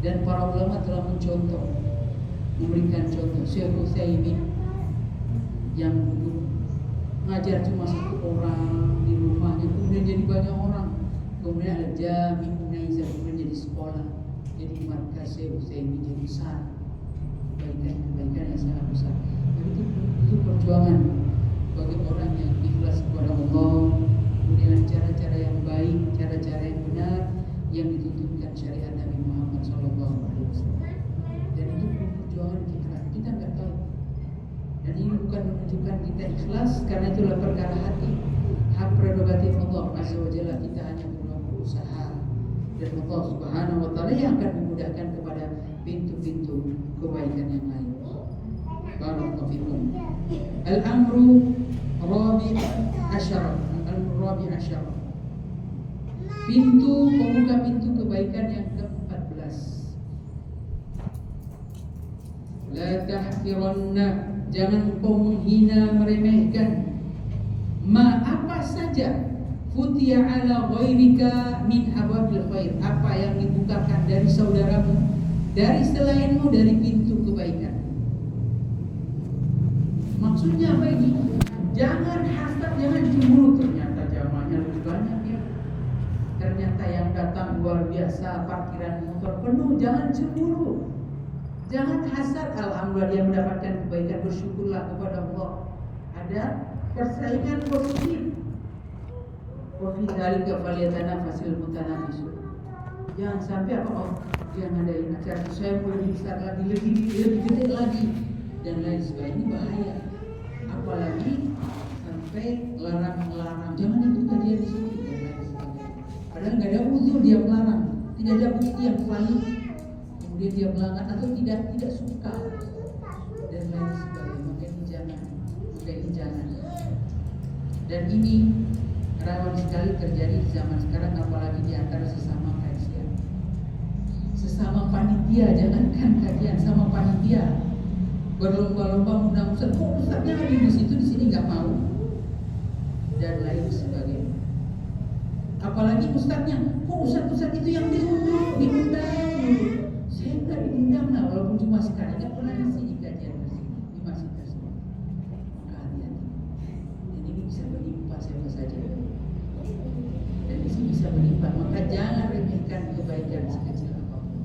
Dan para ulama telah mencontoh, memberikan contoh. Syekh Utsaimin yang dulu ngajar cuma 1 orang di rumahnya, kemudian jadi banyak orang. Kemudian ada Jami Unaizah, kemudian jadi sekolah, jadi markas Syekh Utsaimin, jadi besar. Kebaikan yang sangat besar. Jadi itu perjuangan bagi orang yang ikhlas kepada Allah, kemudian cara-cara yang baik, cara-cara yang benar yang dituntunkan syariat Nabi Muhammad SAW. Dan itu perjuangan kita nggak tahu. Dan ini bukan menunjukkan kita ikhlas, karena itulah perkara hati, hak prerogatif Allah Azza wa Jalla. Kita hanya berusaha, dan Allah Subhanahu wa Ta'ala yang akan memudahkan kepada pintu-pintu kebaikan yang lain. Barakallahu fikum. Al-amru rabi' asyara. Al-rabi' asyara. Pembuka pintu kebaikan yang ke-14. La tahqiranna, jangan engkau menghina, meremehkan ma, apa saja, futiya ala ghairika min abwabil khair, apa yang dibukakan dari saudaramu, dari selainmu, dari pintu kebaikan. Maksudnya apa ini? Jangan hasad, jangan cemburu. Ternyata jamaahnya lebih banyak ya, ternyata yang datang luar biasa, parkiran motor penuh. Jangan cemburu, jangan hasad. Alhamdulillah dia mendapatkan kebaikan, bersyukurlah kepada Allah. Ada persaingan positif. Wa fi dzalika falyatanafasil mutanafisun. Jangan sampai apa, oh dia ngadain acara, saya mau lebih besar lagi, lebih gede lagi, dan lain sebagainya. Ini bahaya. Apalagi sampai larang-larang, jangan ikut kajian di sini dan lain sebagainya. Padahal nggak ada uzur dia melarang, tidak ada bukti yang valid, kemudian dia melanggar atau tidak suka dan lain sebagainya. Maka ini jangan. Dan ini rawan sekali terjadi di zaman sekarang, apalagi di antara sesama kajian, sesama panitia. Jangankan kajian, sama panitia berlomba-lomba undang ustaz, kok ustaznya ada di situ, di sini nggak mau, dan lain sebagainya. Apalagi ustaznya, kok ustaz itu yang diundang dulu. Saya nggak diundang lah, walaupun cuma sekali, nggak pernah di sini kajian di masjid tersebut. Maka hati-hati. Dan ini bisa menimpa siapa saja. Dan ini bisa menimpa. Maka jangan remehkan kebaikan sekecil apapun.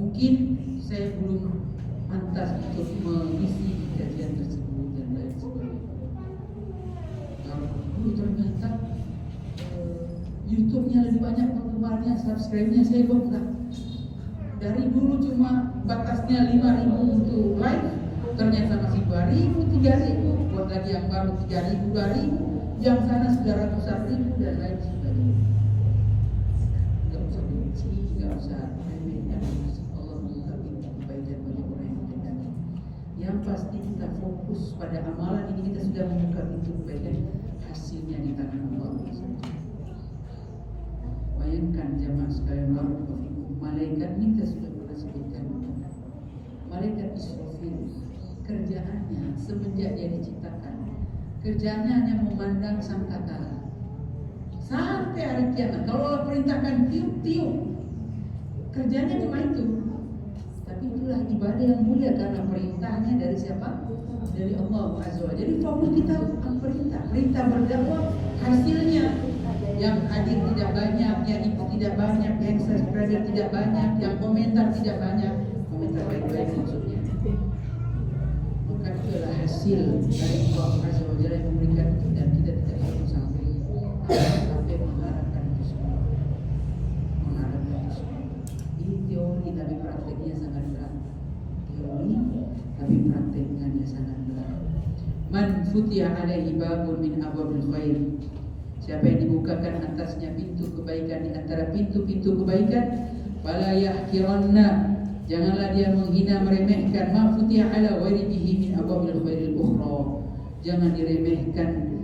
mungkin saya belum pantas untuk mengisi kajian tersebut dan lain sebagainya. Kalau ternyata YouTube-nya lebih banyak penggemarnya, subscribe-nya, saya kok enggak. Dari dulu cuma batasnya 5.000 untuk live, ternyata masih 2.000, 3.000, buat lagi yang baru 3.000, 2.000, yang sana sudah ratusan ribu dan lain sebagainya. Enggak usah benci, enggak usah remehkan. Allah membuka pintu kebaikan bagi orang yang mendekati. Yang pasti kita fokus pada amalan ini, kita sudah membuka pintu kebaikan, hasilnya di tangan Allah. Bayangkan jamaah sekalian, malaikat ini kita sudah pernah sebutkan. Malaikat Israfil, kerjaannya semenjak dia diciptakan, kerjaannya hanya memandang sangkakala sampai hari kiamat. Kalau Allah perintahkan tiup, kerjanya cuma itu. Tapi itulah ibadah yang mulia karena perintahnya dari siapa? Dari Allah Azza wa Jalla. Jadi fokus kita perintah berdakwah, hasilnya yang hadir tidak banyak, yang ikut tidak banyak, yang subscriber tidak banyak, yang komentar tidak banyak, komentar baik-baik maksudnya. Maka itu adalah hasil dari Allah Azza wa Jalla yang memberikan itu, dan kita tidak perlu sampai mengharapkan itu semua. Ini teori tapi prakteknya sangat berat. Teori tapi prakteknya sangat berat. Man futiha alaihi babun min abwabil khair. Siapa yang dibukakan atasnya pintu kebaikan di antara pintu-pintu kebaikan, fala yahkiranna, janganlah dia menghina meremehkan ma futiha ala ghairihi min abwabil khairil ukhra. Jangan diremehkan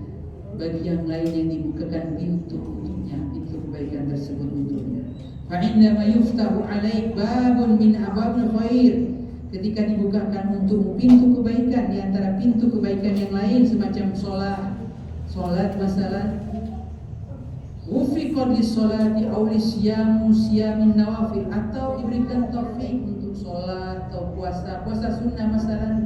bagi yang lain yang dibukakan pintu untuknya, pintu kebaikan tersebut untuknya. Fa inna ma yuftahu alaik babun min abwabil khair, ketika dibukakan untuk pintu kebaikan di antara pintu kebaikan yang lain semacam salat masalah, wufiqat lis-sholati aw siyamin nawafil, atau diberikan taufik untuk sholat atau puasa sunnah masalah,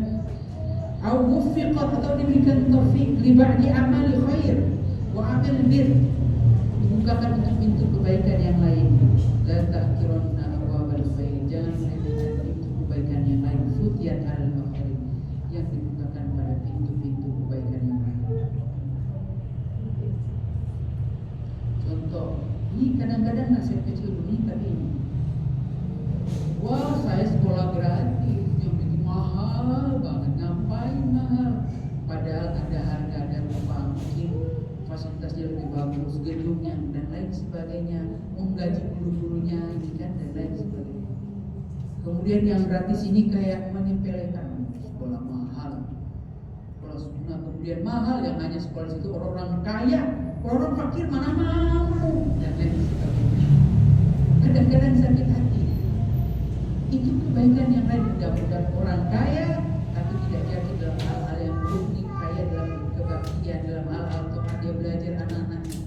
aw wufiqat, atau diberikan taufik li ba'di amali khair wa amal bir, dibukakan untuk pintu kebaikan yang lain. La tahkiranna abwabal khair, jangan meremehkan pintu kebaikan yang lain. Futihat al-khair, yang dibukakan pada pintu-pintu kebaikan yang lain. Contoh, ini kadang-kadang nasihat kecil begini, tapi wah saya sekolah gratis, yang begitu mahal banget, ngapain mahal? Padahal ada harga, ada rumah, mungkin fasilitasnya lebih bagus, gedungnya dan lain sebagainya, menggaji guru-gurunya ini kan dan lain sebagainya. Kemudian yang gratis ini kayak menyepelekan, sekolah mahal, sekolah sunnah, kemudian mahal yang hanya sekolah situ orang-orang kaya. Orang fakir mana mau, dan lain sebagainya. Kadang-kadang sakit hati. Itu kebaikan yang lain, mudah-mudahan orang kaya tapi tidak jatuh dalam hal-hal yang buruk, kaya dalam kebaktian, dalam hal-hal Tuhan, dia belajar anak-anaknya.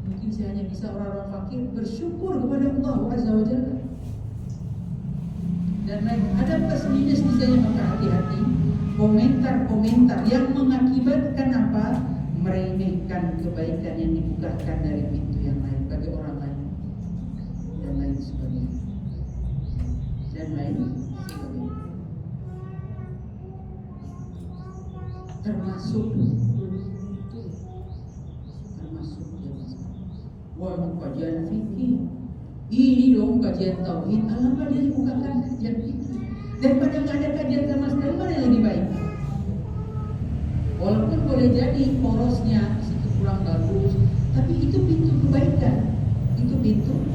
Mungkin saya hanya bisa orang-orang fakir bersyukur kepada Allah Azza wa Jalla. Dan lain, ada plus minus misalnya, maka hati-hati komentar-komentar yang mengakibatkan apa? Meremehkan kebaikan yang dibukakan dari pintu yang lain bagi orang lain dan lain sebagainya. Termasuk wah kajian fikih, ini dong kajian tauhid, alhamdulillah dia dibukakan kajian fikih. Daripada nggak ada kajian sama sekali, mana yang lebih baik? Walaupun boleh jadi porosnya situ kurang bagus, tapi itu pintu kebaikan. Itu pintu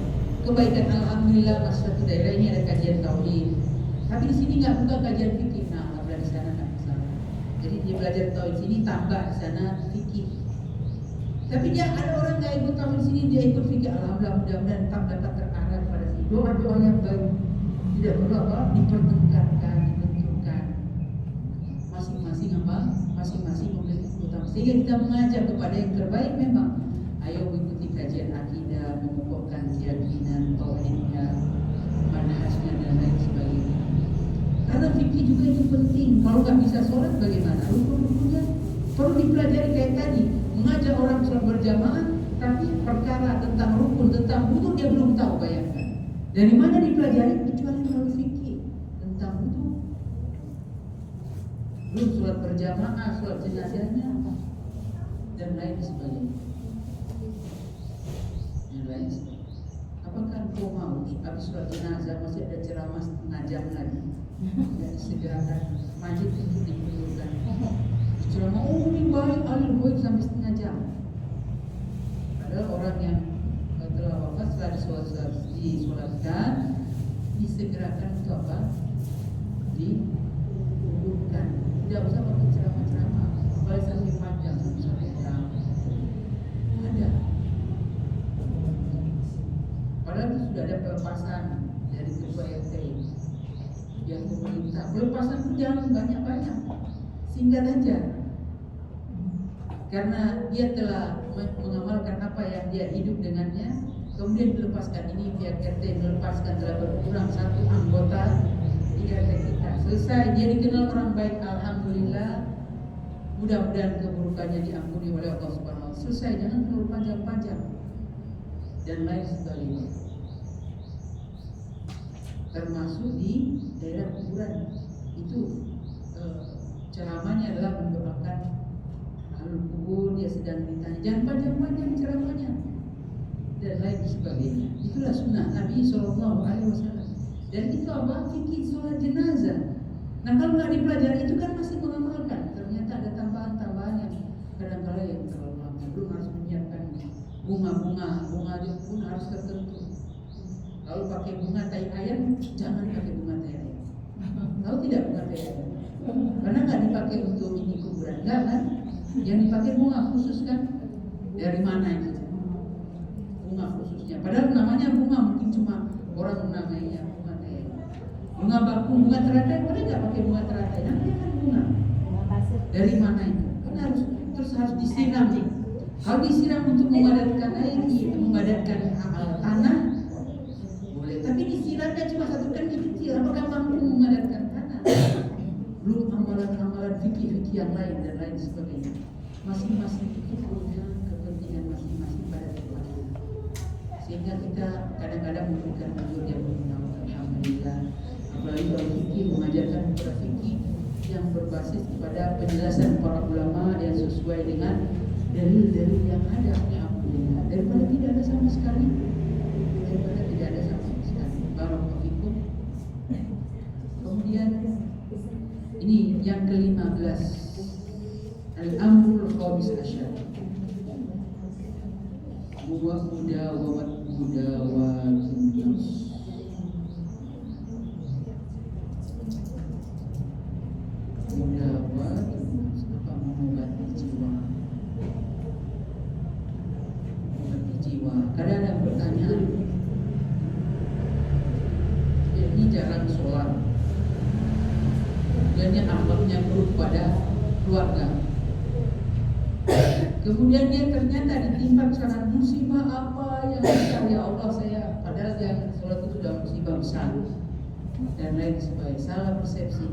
kebaikan. Alhamdulillah mas satu daerah ini ada kajian tauhid, tapi di sini nggak buka kajian fikih. Nah, alhamdulillah di sana nggak masalah. Jadi dia belajar tauhid sini, tambah di sana fikih. Tapi dia ada orang nggak ikut tauhid sini, dia ikut fikih. Alhamdulillah, mudah-mudahan tak dapat terarah pada sini. Doa-doa yang baik, tidak perlu apa dipertengkarkan, dibenturkan. Masing-masing apa? Masing-masing memiliki utama. Sehingga kita mengajak kepada yang terbaik memang. Ayo ikuti kajian akidah, mengukuhkan keyakinan, tauhidnya, manhajnya dan lain sebagainya. Karena fikih juga itu penting. Kalau nggak bisa sholat bagaimana? Rukun-rukunnya perlu dipelajari kayak tadi. Mengajak orang sholat berjamaah, tapi perkara tentang rukun, tentang wudu dia belum tahu, bayangkan. Dari mana dipelajari? Kecuali melalui fikih. belum sholat berjamaah, sholat jenazahnya, dan lain sebagainya. Apakah kau mau habis sholat jenazah masih ada ceramah setengah jam lagi? Ya, disegerakan majid untuk dikumpulkan. Ceramah, oh ini baik, alil baik sampai setengah jam. Padahal orang yang telah wafat setelah disolatkan, disegerakan untuk apa? Dikumpulkan. Tidak usah pakai ceramah-ceramah, apalagi sampai panjang sampai jam. Ada. Padahal itu sudah ada pelepasan dari ketua RT yang pemerintah. Pelepasan itu jangan banyak-banyak, singkat aja. Karena dia telah mengamalkan apa yang dia hidup dengannya, kemudian dilepaskan. Ini pihak RT melepaskan telah berkurang satu anggota di RT kita. Selesai, dia dikenal orang baik, alhamdulillah. Mudah-mudahan keburukannya diampuni oleh Allah Subhanahu wa taala. Selesai, jangan terlalu panjang-panjang dan lain sebagainya. Termasuk di daerah kuburan itu ceramahnya adalah mendoakan ahlul kubur, dia sedang ditanya, jangan panjang-panjang ceramahnya dan lain sebagainya. Itulah sunnah Nabi SAW. Dan itu apa? Fikih sholat jenazah. Nah kalau nggak dipelajari itu kan masih mengamalkan. Ternyata ada tambahan-tambahan yang kadang-kadang yang terlalu lama. Belum harus menyiapkan bunga pun harus tertentu. Kalau pakai bunga tai ayam, jangan pakai bunga tai ayam. Kalau tidak bunga tai ayam, karena nggak dipakai untuk ini kuburan, enggak kan? Yang dipakai bunga khusus kan? Dari mana itu? Bunga khususnya. Padahal namanya bunga, mungkin cuma orang menamainya bunga tai ayam. Bunga bakung, bunga teratai, boleh nggak pakai bunga teratai? Namanya kan bunga. Dari mana itu? Kan harus disiram nih. Kalau disiram untuk memadatkan air, memadatkan tanah, boleh. Tapi disiramnya cuma satu kan kecil, apakah mampu memadatkan tanah? Belum amalan-amalan fikih-fikih yang lain dan lain sebagainya. Masing-masing itu punya kepentingan masing-masing pada tempatnya. Sehingga kita kadang-kadang memberikan unsur yang berguna. Alhamdulillah. Apalagi kalau fikih mengajarkan kepada fikih yang berbasis kepada penjelasan para ulama yang sesuai dengan dalil-dalil yang ada. Alhamdulillah. Daripada tidak ada sama sekali, barakallahu fikum. Kemudian ini yang ke-15, al-amrul khamis asyar, mudawat nafs. Mudawat apa? Mengobati jiwa. Kadang ada pertanyaan, ini jarang sholat, dan yang akhlaknya buruk pada keluarga. Kemudian dia ternyata ditimpa salah musibah apa yang besar, ya Allah saya, padahal yang sholat itu sudah musibah besar dan lain sebagainya, salah persepsi.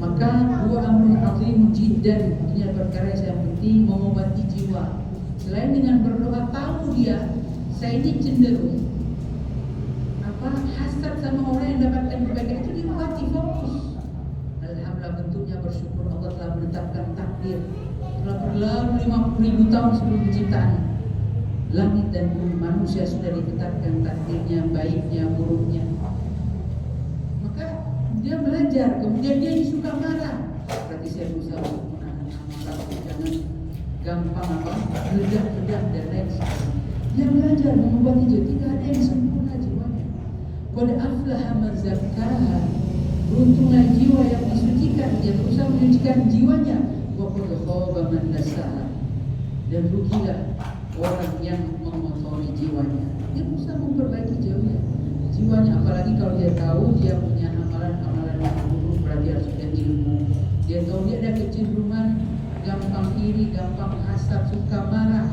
Maka dua amrun azim jiddan, ini perkara yang penting, mengobati jiwa. Selain dengan berdoa, tahu dia saya ini cenderung hasad sama orang yang dapatkan kebaikan, itu diobati, fokus. Alhamdulillah, bentuknya bersyukur Allah telah menetapkan takdir. Telah berlalu 50.000 tahun sebelum penciptaan langit dan bumi, manusia sudah ditetapkan takdirnya, baiknya, buruknya. Maka dia belajar, kemudian dia suka marah. Berarti saya berusaha untuk menahan amarah, jangan gampang meledak-ledak dan lain sebagainya. Dia belajar mengobati jiwa, tidak ada yang sempurna jiwanya. Qad aflaha man zakkaha, beruntunglah jiwa yang disucikan, yang berusaha menyucikan jiwanya. Wa qad khaba man dassaha, dan rugilah orang yang mengotori jiwanya. Dia berusaha memperbaiki jiwanya, apalagi kalau dia tahu dia punya amalan-amalan yang buruk, berarti harus ada ilmu. Dia tahu dia ada kecenderungan gampang iri, gampang hasad, suka marah,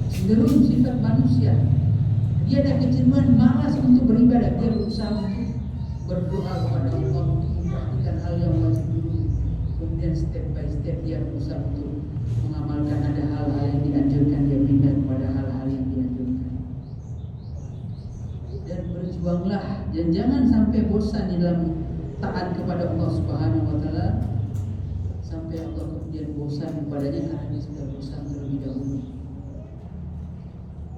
cenderung sifat manusia. Dia ada kecenderungan malas untuk beribadah. Dia berusaha untuk berdoa kepada Allah untuk memperhatikan hal yang wajib dulu. Kemudian step by step dia berusaha untuk mengamalkan, ada hal-hal yang dianjurkan, dia pindah kepada hal-hal yang dianjurkan. Dan berjuanglah, dan jangan sampai bosan di dalam taat kepada Allah Subhanahu wa taala sampai Allah kemudian bosan kepadanya karena dia sudah bosan terlebih dahulu.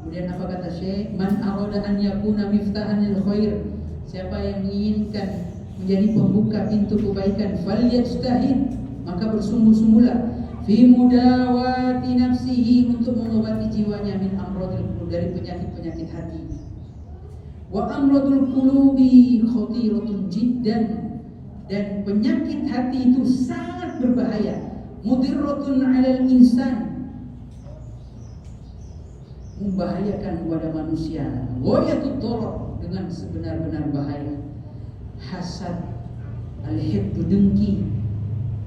Kemudian apa kata Syekh? Man arada an yakuna miftahan lil khair. Siapa yang menginginkan menjadi pembuka pintu kebaikan, falyajtahid, maka bersungguh-sungguhlah fi mudawati nafsihi, untuk mengobati jiwanya, min amradil qulub, dari penyakit-penyakit hati. Wa amradul qulubi khatiratun jiddan, dan penyakit hati itu sangat berbahaya. Mudirratun 'alal insan, membahayakan kepada manusia. Ghayatul dharar, dengan sebenar-benar bahaya. Hasad, al-hibdu, dengki,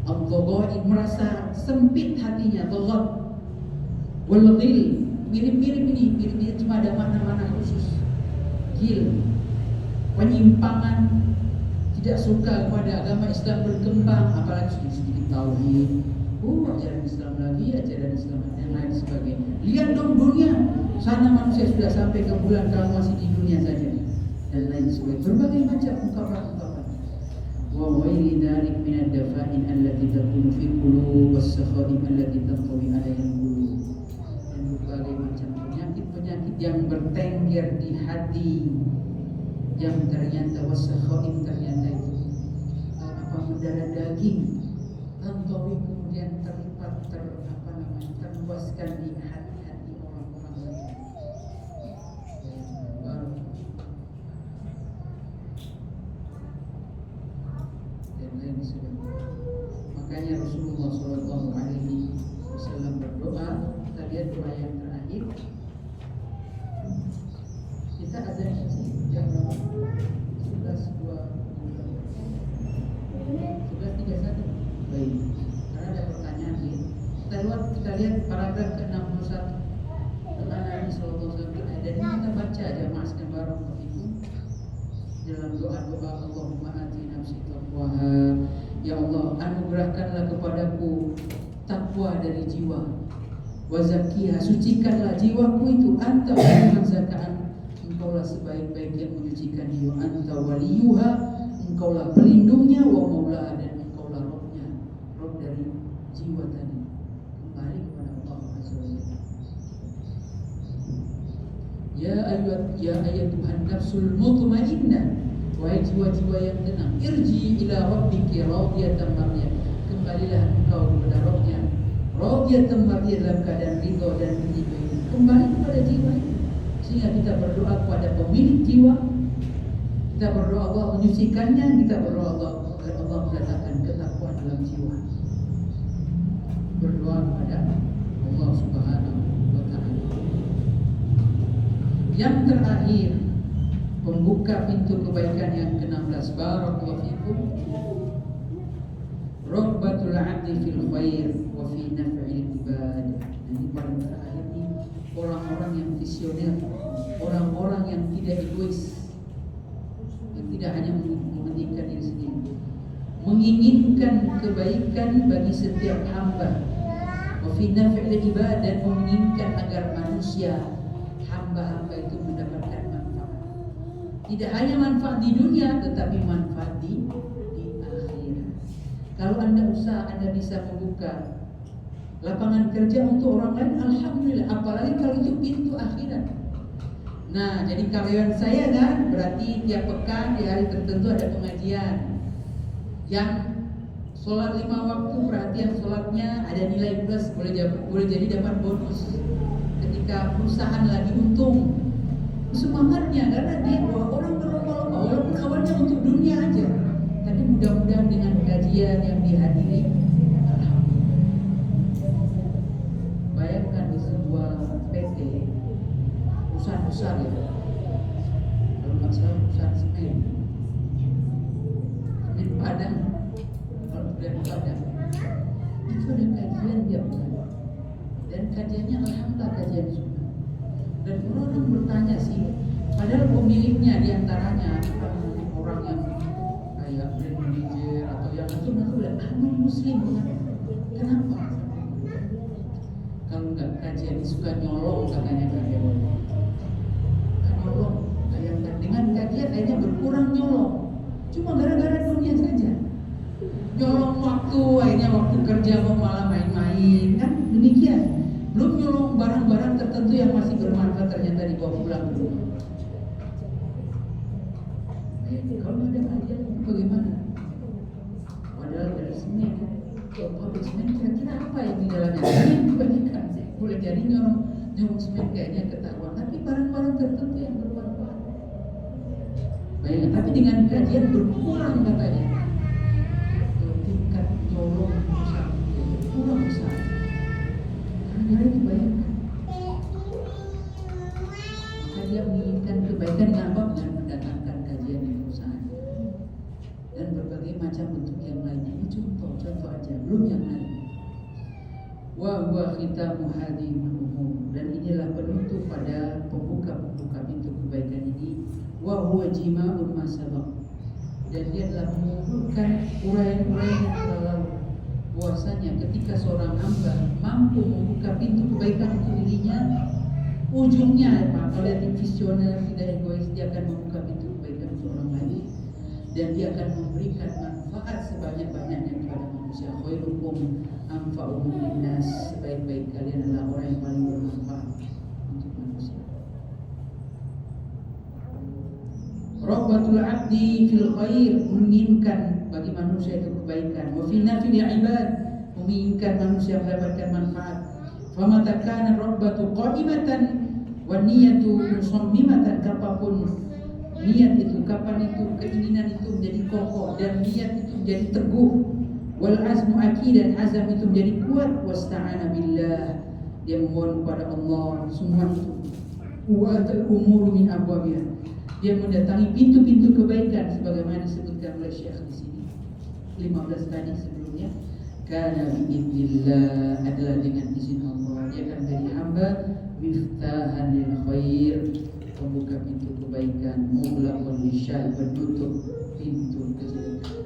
al-dhagha'i, merasa sempit hatinya, dhaghat, wal-ghil, mirip-mirip ini cuma ada makna-makna khusus. Gil, penyimpangan, tidak suka kepada agama Islam berkembang, apalagi sedikit tauhid, ajaran Islam lagi, ajaran Islam yang lain sebagainya. Lihat dong dunia, sana manusia sudah sampai ke bulan, kalau masih di dunia saja, dan lain sebagainya. Berbagai macam ungkapan-ungkapan. Wa ghairi dzalik min ad-dafa'in allati takunu fi qulub was-sakha'im allati tantawi 'alaiha al-qulub. Dan berbagai macam penyakit-penyakit yang bertengger di hati, yang ternyata was-sakha'im, ternyata itu mendarah daging, tantawi, kemudian terlipat terluaskan di hati-hati orang-orang lain. Makanya Rasulullah Shallallahu Alaihi Wasallam berdoa. Kita lihat doa yang terakhir. Kita ada jam 11.31. Baik. Karena ada pertanyaan nih. Kita lihat paragraf ke-61. Doa Nabi Sallallahu Alaihi Wasallam. Dan kita baca aja mas gambaran itu dalam doa-doa, Allahumma ati nafsi taqwaha, ya Allah, anugerahkanlah kepadaku takwa dari jiwa, wa zakkiha, sucikanlah jiwaku itu, anta man zakkaan, engkaulah sebaik-baik yang menyucikan jiwa, anta waliyuha, engkaulah pelindungnya, wa maulaha, dan engkaulah rohnya, roh dari jiwa tadi, kembali kepada Allah Azza wa Jalla. Ya ayyatuhan nafsul mutmainnah, wahai jiwa-jiwa yang tenang, irji ila rabbiki radiyatan mardiyah, kembalilah engkau kepada Rabbnya radiyatan mardiyah, dalam keadaan ridha dan ridha. Kembali kepada jiwa itu, sehingga kita berdoa kepada pemilik jiwa, kita berdoa Allah menyucikannya, kita berdoa Allah meletakkan ketakwaan dalam jiwa. Berdoa kepada Allah Subhanahu wa ta'ala. Yang terakhir, pembuka pintu kebaikan yang ke-16, barakallahu fikum, Rabbatul 'abdi fil khair wa fi naf'il ibad. Ini paling terakhir ini, orang-orang yang visioner, orang-orang yang tidak egois, yang tidak hanya mementingkan diri sendiri, menginginkan kebaikan bagi setiap hamba, wa fi naf'il ibad, dan menginginkan agar manusia, hamba-hamba itu mendapatkan manfaat. Tidak hanya manfaat di dunia, tetapi manfaat di akhirat. Kalau Anda usaha, Anda bisa membuka lapangan kerja untuk orang lain, alhamdulillah. Apalagi kalau itu pintu akhirat. Nah, jadi karyawan saya kan, berarti tiap pekan di hari tertentu ada pengajian. Yang sholat 5 waktu, perhatian sholatnya ada nilai plus, boleh jadi dapat bonus. Ketika perusahaan lagi untung, semangatnya karena dia bawa orang berlomba-lomba, walaupun awalnya untuk dunia aja, tapi mudah-mudahan dengan kajian yang dihadiri, alhamdulillah. Bayangkan di sebuah PT, perusahaan besar ya, kalau nggak salah perusahaan semen Padang, kalau bulan Padang, itu ada kajian tiap bulan, dan kajiannya alhamdulillah kajian sunnah. Dan orang bertanya sih, padahal pemiliknya diantaranya orang yang kayak brand manager atau yang itu muslim, kenapa? Kalau nggak kajian suka nyolong, katanya karyawan. Nyolong, dengan kajian akhirnya berkurang nyolong. Cuma gara-gara dunia saya nyolong waktu, akhirnya waktu kerja kok malah main-main, kan demikian. Belum nyolong barang-barang tertentu yang masih bermanfaat ternyata dibawa pulang ke rumah. Kalau ada kajian bagaimana? Padahal dari semen, kalau pabrik semen kira-kira apa yang di dalamnya? Ini kebanyakan, boleh jadi nyolong semen kayaknya ketahuan, tapi barang-barang tertentu yang bermanfaat. Baik, tapi dengan kajian berkurang katanya. Tingkat nyolong besar, kurang besar. Karena itu bayangkan. Maka dia menginginkan kebaikan dengan apa? Dengan mendatangkan kajian di perusahaan. Dan berbagai macam bentuk yang lainnya. Ini contoh aja, belum yang lain. Wa huwa khitamu hadhihi al-umur, dan inilah penutup pada pembuka pintu kebaikan ini. Wa huwa jima'un ma sabaq, dan dia adalah mengumpulkan uraian-uraian yang telah lalu. Bahwasanya ketika seorang hamba mampu membuka pintu kebaikan untuk dirinya, ujungnya kalau dia visioner, tidak egois, dia akan membuka pintu kebaikan untuk orang lain, dan dia akan memberikan manfaat sebanyak-banyaknya kepada manusia. Khairukum anfa'uhum linnas, sebaik-baik kalian adalah orang yang paling bermanfaat untuk manusia. Rabbatul abdi fil khair, menginginkan bagi manusia itu kebaikan. Wa fi nafil ibad, menginginkan manusia mendapatkan manfaat. Famata kana rabbatu qa'imatan wa niyatu musammimatan, kapanpun niat itu, kapan itu keinginan itu menjadi kokoh dan niat itu menjadi teguh, wal azmu akidan, azam itu menjadi kuat, wasta'ana billah, dia memohon kepada Allah, semua itu wa atal umur min abwabiha, dia mendatangi pintu-pintu kebaikan sebagaimana disebutkan oleh Syekh di sini 15 tadi sebelumnya. Karena biidznillah, adalah dengan izin Allah, dia akan menjadi hamba miftahan lil khair, membuka pintu kebaikan, mughlaqun lisyarr, penutup pintu kejelekan.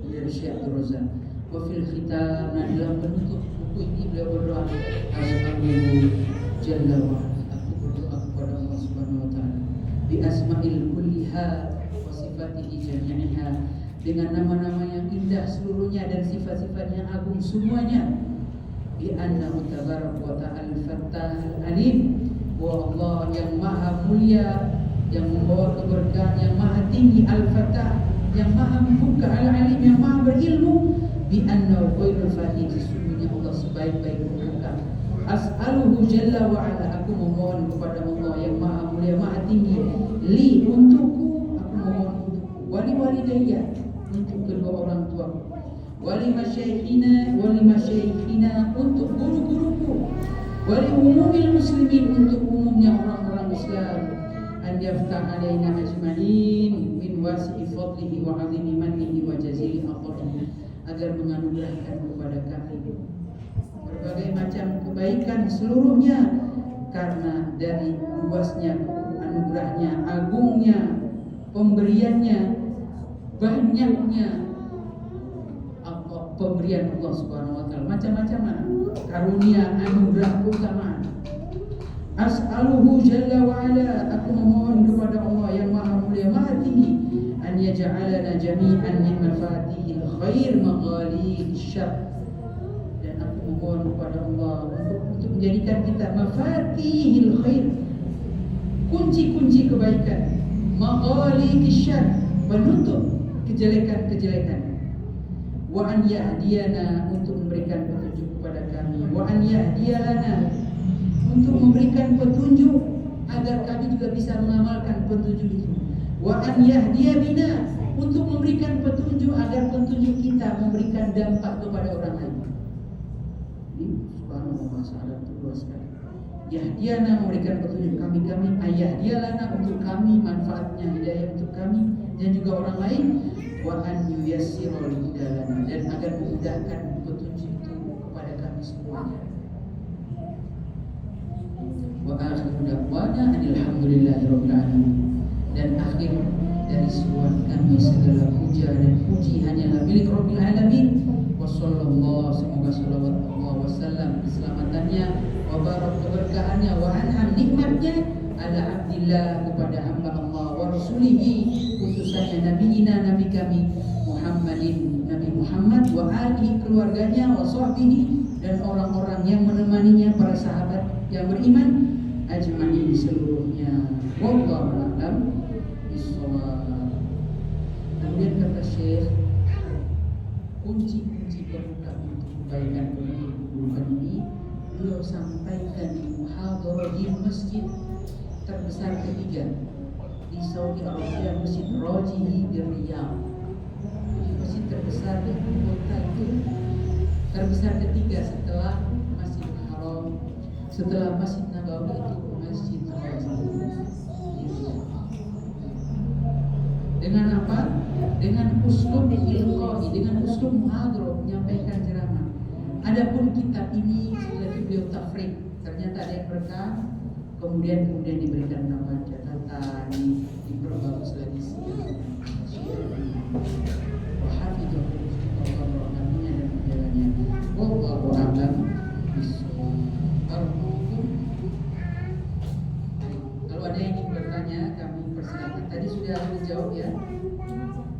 Dari Syekh Abdul Razak. Wa fil khitam, dalam penutup buku ini beliau berdoa, As'alullah jalla wa ala, aku berdoa kepada Allah Subhanahu wa taala bi asma'il kulliha wa sifatihi jami'iha, dengan nama-nama yang indah seluruhnya dan sifat-sifatnya agung semuanya. Bi annahu tabaraka wa ta'ala al-fattah al-alim, wa Allah yang maha mulia, yang membawa keberkahan, yang maha tinggi, al-fattah, yang maha membuka, al-alim, yang maha berilmu. Bi annahu khairul fatih, sesungguhnya Allah sebaik-baik pembuka. As'aluhu jalla wa ala, aku memohon kepada Allah yang maha mulia, maha tinggi, li, untukku, aku memohon untukku, wali walidayya, untuk kedua orang tuaku, wali masyaikhina, untuk guru-guruku, wali umumil muslimin, untuk umumnya orang-orang Islam, an yaftah alaina ajma'in min wasi'i fadlihi wa 'azimi mannihi wa jazili aqdihi, agar menganugerahkan kepada kami berbagai macam kebaikan seluruhnya karena dari luasnya anugerahnya, agungnya pemberiannya, banyaknya pemberian Allah Subhanahu wa taala, macam-macam karunia, anugerah, keutamaan. As'aluhu jalla wa ala, aku memohon kepada Allah yang maha mulia, maha tinggi, an yaj'alana jami'an min mafatihil khair maghalil syarr, dan aku memohon kepada Allah untuk menjadikan kita mafatihil khair, kunci-kunci kebaikan, maghalil syarr, penutup kejelekan-kejelekan. Wa an yahdiyana, untuk memberikan petunjuk kepada kami, wa an yahdiyalana, untuk memberikan petunjuk agar kami juga bisa mengamalkan petunjuk itu. Wa an yahdiya bina, untuk memberikan petunjuk agar petunjuk kita memberikan dampak kepada orang lain. Ini subhanallah, masalah itu luas sekali. Yahdiyana, memberikan petunjuk kami, ayahdiyalana, untuk kami, manfaatnya hidayah untuk kami dan juga orang lain. Wa an yuyassira lidalana, dan agar memudahkan petunjuk itu kepada kami semuanya. Wa akhiru da'wana alhamdulillahirabbil alamin, dan akhir dari seruan kami segala puja dan puji hanyalah milik Rabbil alamin. Wassallallahu, semoga salawat Allah wasallam, keselamatannya, wa barak, keberkahannya, wa an'am, nikmatnya, ala abdillah, kepada hamba Allah, wa rasulihi, utusan utusannya Nabi kami Muhammadin, Nabi Muhammad, wa alihi, keluarganya, wa sahbihi, dan orang-orang yang menemaninya, para sahabat yang beriman, ajma'in, seluruhnya. Wallahu a'lam bishawab. Kemudian kata Syekh, kunci-kunci pembuka untuk kebaikan keburukan ini beliau sampaikan di muhadharah di masjid terbesar ketiga di Saudi Arabia, Masjid Rajihi di Riyadh. Masjid terbesar di kota itu, terbesar ketiga setelah Masjidil Haram, setelah Masjid Nabawi itu Masjid Rajihi. Dengan apa? Dengan uslub ilqai, dengan uslub muhadharah, menyampaikan ceramah. Adapun kitab ini setelah itu beliau tafrik, ternyata ada yang berkah, kemudian diberikan nama catatan, diperbagus lagi dan menjalanya. Wallahu a'lam bishawab. Kalau ada yang ingin bertanya, kami persilakan. Tadi sudah dijawab ya.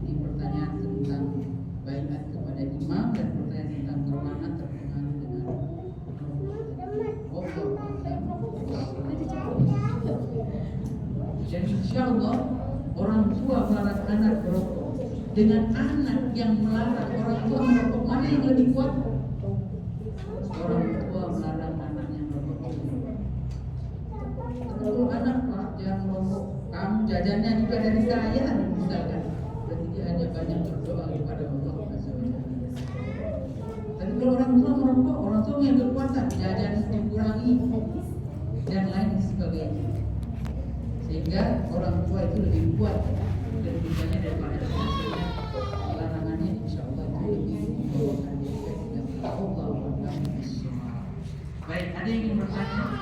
Ini pertanyaan tentang baiat kepada imam dan pertanyaan tentang kemana terpengaruh dengan dan insyaallah orang tua melarang anak merokok dengan anak yang melarang orang tua merokok, mana yang lebih kuat? Orang tua melarang anaknya merokok. Kalau anak jangan merokok, kamu jajannya juga dari saya, misalkan. Berarti dia hanya banyak berdoa kepada Allah Azza wa Jalla. Tapi kalau orang tua merokok, orang tua yang kekuatan, jajan dikurangi dan lain sebagainya. Sehingga orang tua itu lebih kuat dan banyak daripada hasilnya. Larangannya insyaallah itu lebih membawakan dia kepada Allah. Baik, ada yang ingin bertanya?